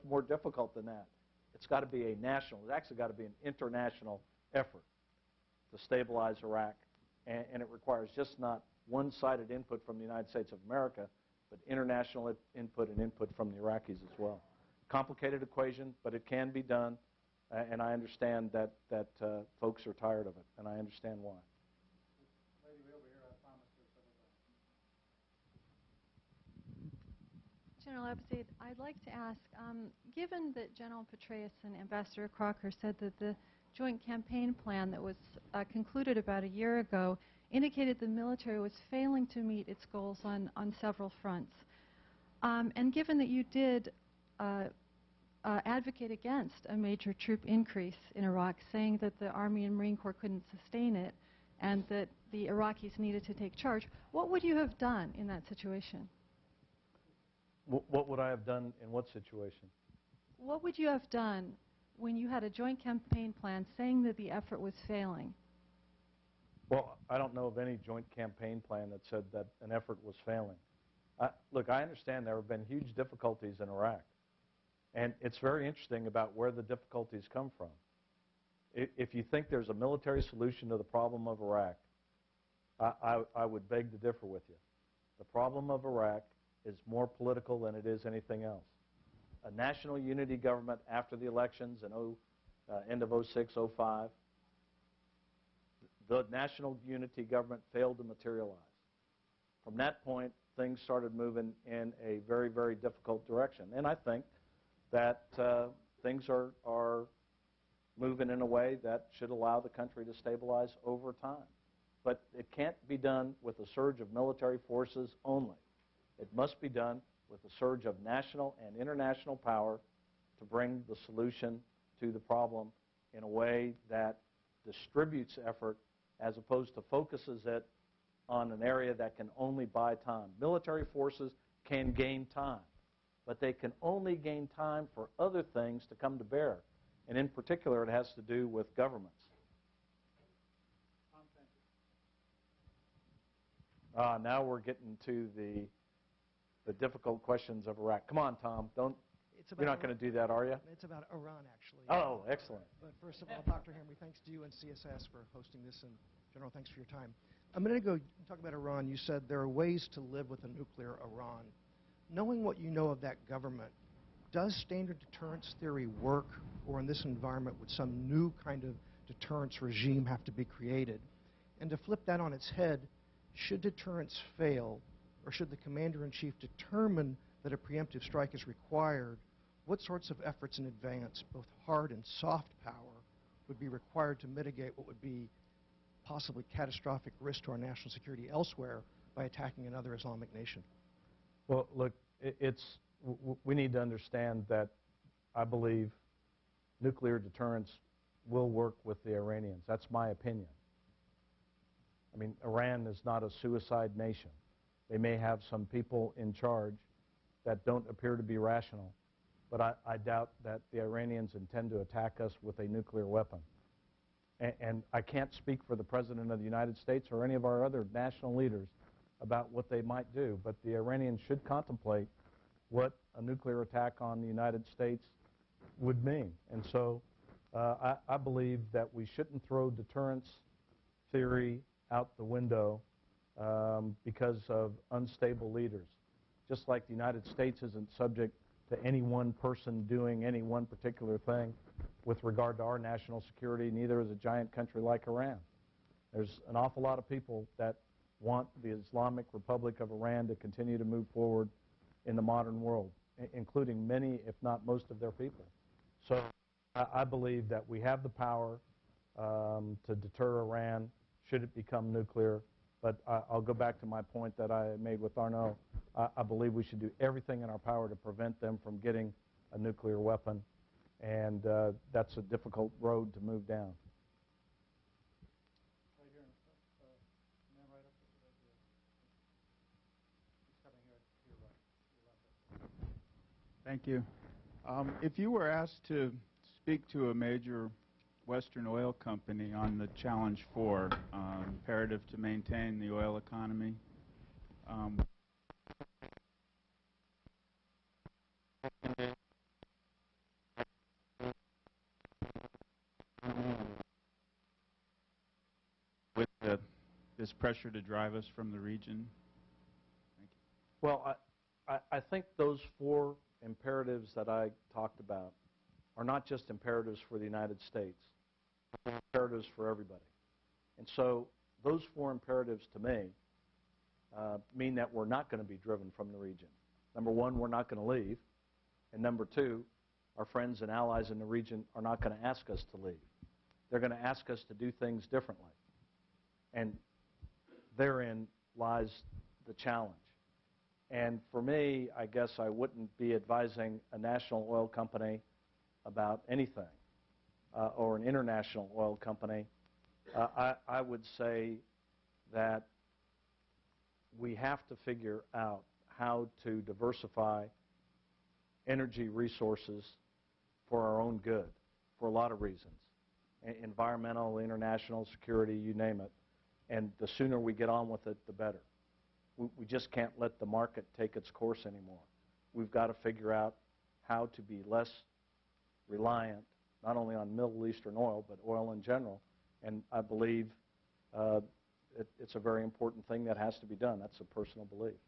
more difficult than that. It's got to be it's actually got to be an international effort to stabilize Iraq, and it requires just not one-sided input from the United States of America, but international input and input from the Iraqis as well. Complicated equation, but it can be done, and I understand that folks are tired of it, and I understand why. General Abizaid, I'd like to ask, given that General Petraeus and Ambassador Crocker said that the joint campaign plan that was concluded about a year ago indicated the military was failing to meet its goals on several fronts, and given that you did advocate against a major troop increase in Iraq, saying that the Army and Marine Corps couldn't sustain it and that the Iraqis needed to take charge, what would you have done in that situation? What would I have done in what situation? What would you have done when you had a joint campaign plan saying that the effort was failing? Well, I don't know of any joint campaign plan that said that an effort was failing. Look, I understand there have been huge difficulties in Iraq, and it's very interesting about where the difficulties come from. If you think there's a military solution to the problem of Iraq, I would beg to differ with you. The problem of Iraq is more political than it is anything else. A national unity government after the elections in end of 06, 05, the national unity government failed to materialize. From that point, things started moving in a very, very difficult direction. And I think that things are moving in a way that should allow the country to stabilize over time. But it can't be done with a surge of military forces only. It must be done with a surge of national and international power to bring the solution to the problem in a way that distributes effort as opposed to focuses it on an area that can only buy time. Military forces can gain time, but they can only gain time for other things to come to bear. And in particular, it has to do with governments. Now we're getting to the difficult questions of Iraq. Come on, Tom. You're not going to do that, are you? It's about Iran, actually. Oh, excellent. But first of all, Dr. Henry, thanks to you and CSS for hosting this, and General, thanks for your time. A minute ago, you talked about Iran. You said there are ways to live with a nuclear Iran. Knowing what you know of that government, does standard deterrence theory work, or in this environment would some new kind of deterrence regime have to be created? And to flip that on its head, should deterrence fail, or should the commander-in-chief determine that a preemptive strike is required, what sorts of efforts in advance, both hard and soft power, would be required to mitigate what would be possibly catastrophic risk to our national security elsewhere by attacking another Islamic nation? Well, look, we need to understand that I believe nuclear deterrence will work with the Iranians. That's my opinion. I mean, Iran is not a suicide nation. They may have some people in charge that don't appear to be rational, but I doubt that the Iranians intend to attack us with a nuclear weapon. And I can't speak for the President of the United States or any of our other national leaders about what they might do, but the Iranians should contemplate what a nuclear attack on the United States would mean. And so I believe that we shouldn't throw deterrence theory out the window because of unstable leaders. Just like the United States isn't subject to any one person doing any one particular thing with regard to our national security, neither is a giant country like Iran. There's an awful lot of people that want the Islamic Republic of Iran to continue to move forward in the modern world, including many, if not most, of their people. So I believe that we have the power to deter Iran should it become nuclear. But I'll go back to my point that I made with Arnaud. I believe we should do everything in our power to prevent them from getting a nuclear weapon, and that's a difficult road to move down. Right here, man right up there. He's coming here to your right, your left. Thank you. If you were asked to speak to a major Western oil company on the challenge for imperative to maintain the oil economy, with this pressure to drive us from the region? Thank you. Well, I think those four imperatives that I talked about are not just imperatives for the United States, they're imperatives for everybody. And so those four imperatives to me mean that we're not going to be driven from the region. Number one, we're not going to leave. And number two, our friends and allies in the region are not going to ask us to leave. They're going to ask us to do things differently. And therein lies the challenge. And for me, I guess I wouldn't be advising a national oil company about anything, or an international oil company. I would say that we have to figure out how to diversify energy resources for our own good, for a lot of reasons. Environmental, international, security, you name it. And the sooner we get on with it, the better. We just can't let the market take its course anymore. We've got to figure out how to be less reliant, not only on Middle Eastern oil, but oil in general. And I believe it's a very important thing that has to be done. That's a personal belief.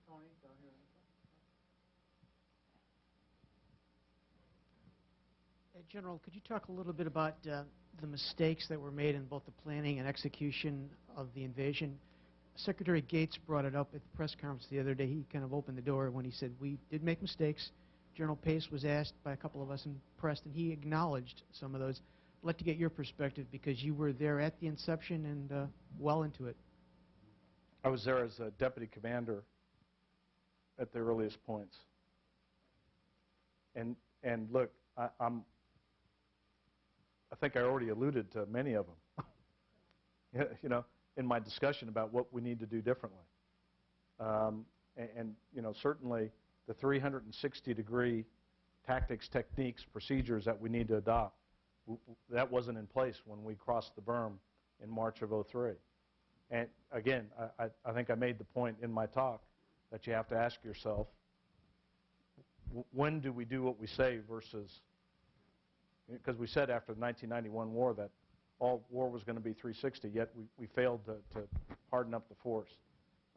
Tony, down here. General, could you talk a little bit about the mistakes that were made in both the planning and execution of the invasion? Secretary Gates brought it up at the press conference the other day. He kind of opened the door when he said, we did make mistakes. General Pace was asked by a couple of us in press, and he acknowledged some of those. I'd like to get your perspective because you were there at the inception and well into it. I was there as a deputy commander at the earliest points. And look, I think I already alluded to many of them. You know, in my discussion about what we need to do differently. You know, certainly the 360-degree tactics, techniques, procedures that we need to adopt, that wasn't in place when we crossed the berm in March of '03. And again, I think I made the point in my talk that you have to ask yourself, when do we do what we say versus, because we said after the 1991 war that all war was going to be 360, yet we failed to harden up the force.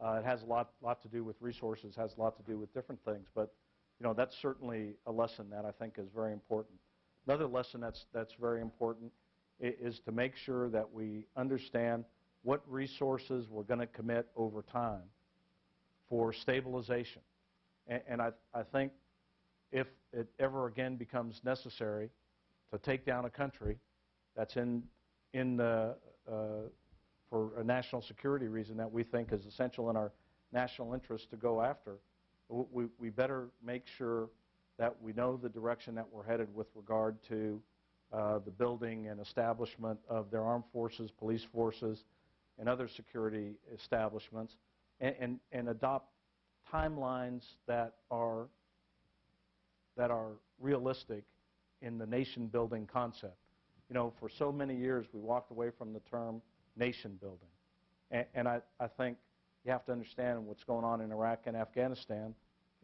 It has a lot to do with resources, has a lot to do with different things, but you know, that's certainly a lesson that I think is very important. Another lesson that's very important is to make sure that we understand what resources we're going to commit over time for stabilization. And I think if it ever again becomes necessary to take down a country that's for a national security reason that we think is essential in our national interest to go after, we better make sure that we know the direction that we're headed with regard to the building and establishment of their armed forces, police forces, and other security establishments, and adopt timelines that are realistic in the nation-building concept. You know, for so many years we walked away from the term nation building. And I think you have to understand what's going on in Iraq and Afghanistan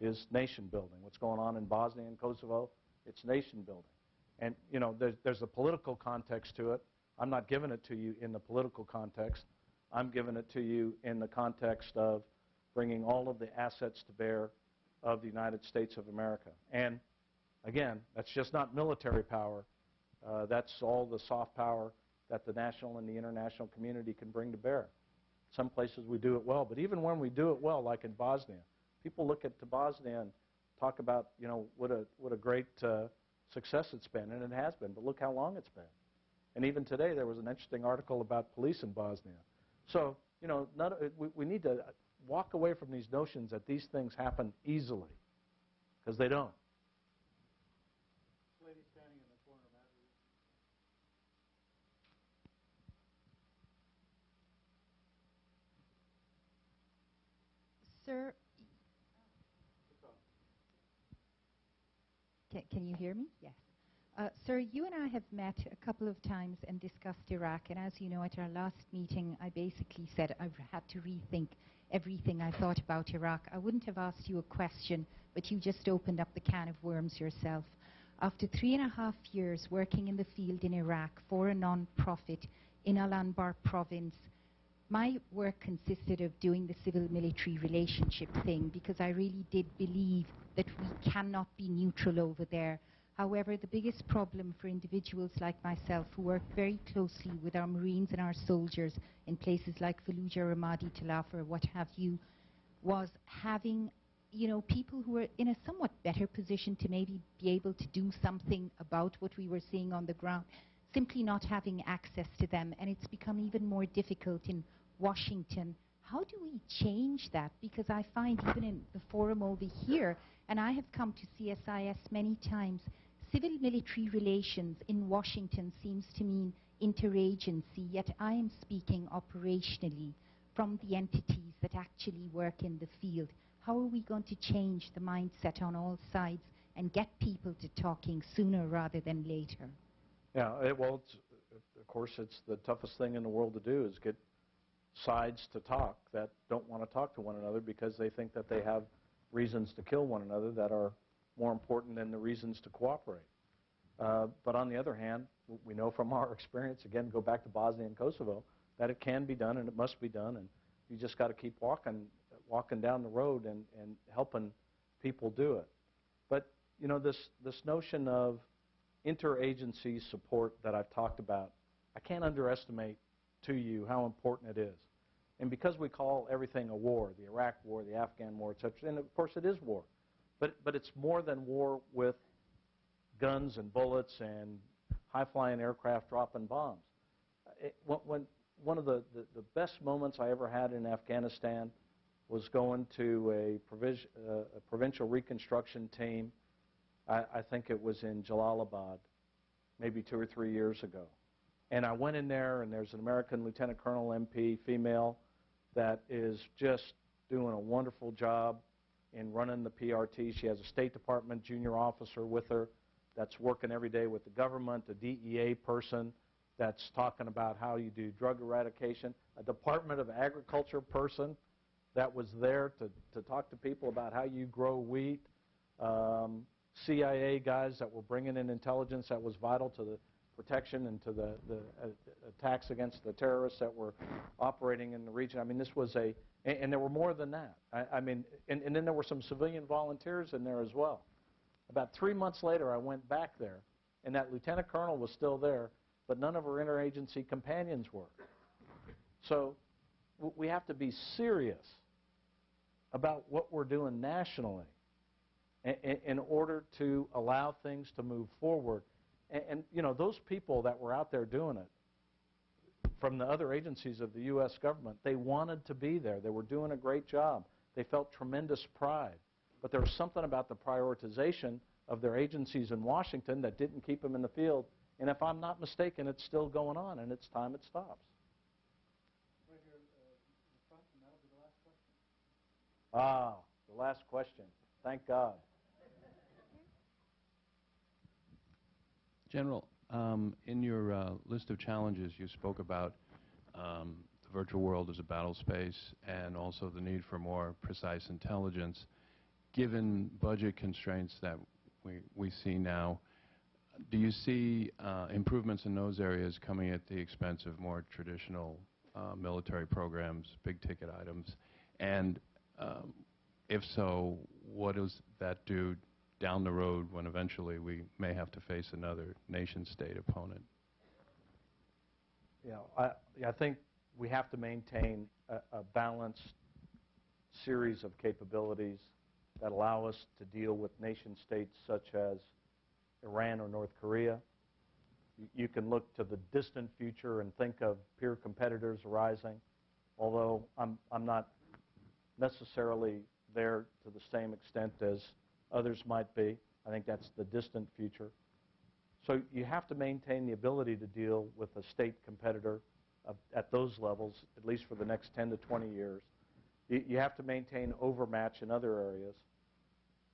is nation building. What's going on in Bosnia and Kosovo, it's nation building. And, you know, there's a political context to it. I'm not giving it to you in the political context. I'm giving it to you in the context of bringing all of the assets to bear of the United States of America. And, again, that's just not military power. That's all the soft power that the national and the international community can bring to bear. Some places we do it well, but even when we do it well, like in Bosnia, people look at Bosnia and talk about, you know, what a great success it's been, and it has been, but look how long it's been. And even today there was an interesting article about police in Bosnia. So, you know, we need to walk away from these notions that these things happen easily, because they don't. Lady standing in the corner, Sir, Can you hear me? Yes. Sir, you and I have met a couple of times and discussed Iraq, and as you know, at our last meeting, I basically said I've had to rethink everything I thought about Iraq. I wouldn't have asked you a question, but you just opened up the can of worms yourself. After 3.5 years working in the field in Iraq for a non-profit in Al-Anbar province, my work consisted of doing the civil-military relationship thing because I really did believe that we cannot be neutral over there. However, the biggest problem for individuals like myself who work very closely with our Marines and our soldiers in places like Fallujah, Ramadi, Talaf, or what have you, was having people who were in a somewhat better position to maybe be able to do something about what we were seeing on the ground, simply not having access to them. And it's become even more difficult in Washington. How do we change that? Because I find even in the forum over here, and I have come to CSIS many times, civil-military relations in Washington seems to mean interagency, yet I am speaking operationally from the entities that actually work in the field. How are we going to change the mindset on all sides and get people to talking sooner rather than later? Yeah, well, of course, it's the toughest thing in the world to do is get sides to talk that don't want to talk to one another because they think that they have reasons to kill one another that are more important than the reasons to cooperate. But on the other hand, we know from our experience, again, go back to Bosnia and Kosovo, that it can be done and it must be done, and you just got to keep walking down the road and helping people do it. But, this notion of interagency support that I've talked about, I can't underestimate to you how important it is. And because we call everything a war, the Iraq war, the Afghan war, etc., and of course it is war, but it's more than war with guns and bullets and high-flying aircraft dropping bombs. One of the best moments I ever had in Afghanistan was going to a provincial reconstruction team. I think it was in Jalalabad, maybe 2 or 3 years ago. And I went in there, and there's an American Lieutenant Colonel MP, female, that is just doing a wonderful job in running the PRT. She has a State Department junior officer with her that's working every day with the government, a DEA person that's talking about how you do drug eradication, a Department of Agriculture person that was there to talk to people about how you grow wheat, CIA guys that were bringing in intelligence that was vital to the protection and to the attacks against the terrorists that were operating in the region. I mean, this was and there were more than that. And then there were some civilian volunteers in there as well. About 3 months later, I went back there, and that lieutenant colonel was still there, but none of her interagency companions were. So we have to be serious about what we're doing nationally in order to allow things to move forward. And those people that were out there doing it from the other agencies of the U.S. government, they wanted to be there. They were doing a great job. They felt tremendous pride. But there was something about the prioritization of their agencies in Washington that didn't keep them in the field. And if I'm not mistaken, it's still going on, and it's time it stops. Right here in the front, and that'll be the last question. Ah, the last question. Thank God. General, in your list of challenges, you spoke about the virtual world as a battle space and also the need for more precise intelligence. Given budget constraints that we see now, do you see improvements in those areas coming at the expense of more traditional military programs, big-ticket items? And if so, what does that do down the road when eventually we may have to face another nation-state opponent? I think we have to maintain a balanced series of capabilities that allow us to deal with nation-states such as Iran or North Korea. You can look to the distant future and think of peer competitors arising, although I'm not necessarily there to the same extent as others might be. I think that's the distant future. So you have to maintain the ability to deal with a state competitor at those levels, at least for the next 10 to 20 years. You have to maintain overmatch in other areas.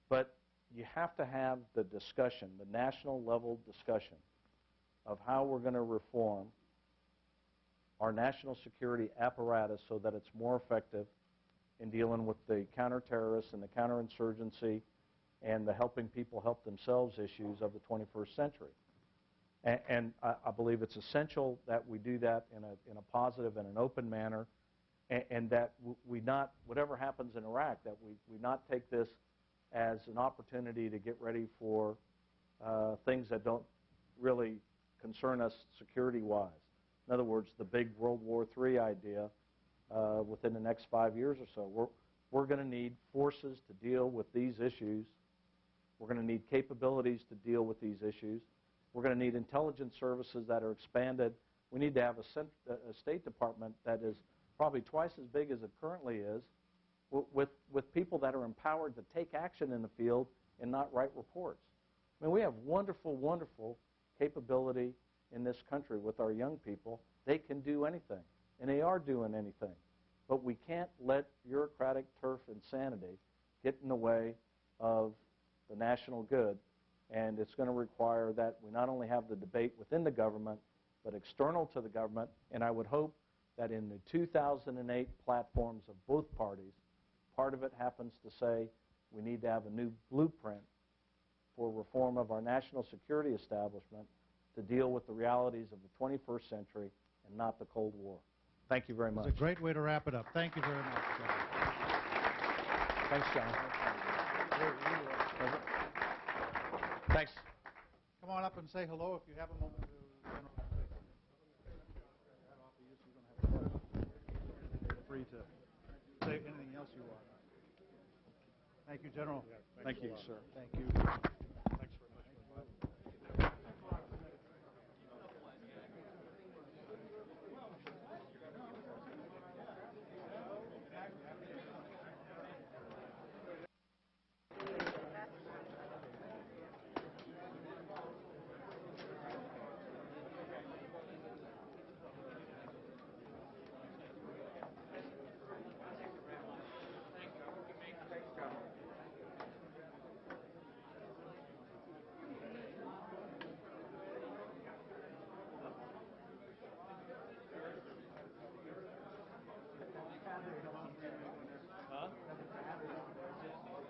But you have to have the discussion, the national level discussion of how we're going to reform our national security apparatus so that it's more effective in dealing with the counterterrorists and the counterinsurgency and the helping people help themselves issues of the 21st century. And I believe it's essential that we do that in a positive and an open manner, and that we not, whatever happens in Iraq, that we not take this as an opportunity to get ready for things that don't really concern us security-wise. In other words, the big World War III idea within the next 5 years or so. We're going to need forces to deal with these issues. We're going to need capabilities to deal with these issues. We're going to need intelligence services that are expanded. We need to have a State Department that is probably twice as big as it currently is, with people that are empowered to take action in the field and not write reports. I mean, we have wonderful, wonderful capability in this country with our young people. They can do anything, and they are doing anything. But we can't let bureaucratic turf insanity get in the way of the national good, and it's going to require that we not only have the debate within the government, but external to the government, and I would hope that in the 2008 platforms of both parties, part of it happens to say we need to have a new blueprint for reform of our national security establishment to deal with the realities of the 21st century and not the Cold War. Thank you very much. It's a great way to wrap it up. Thank you very much, John. Thanks, John. Thanks. Come on up and say hello if you have a moment to General Abizaid. Free to say anything else you want. Thank you, General. Yeah, thank you, sir. Thank you. Thanks very much. Come on.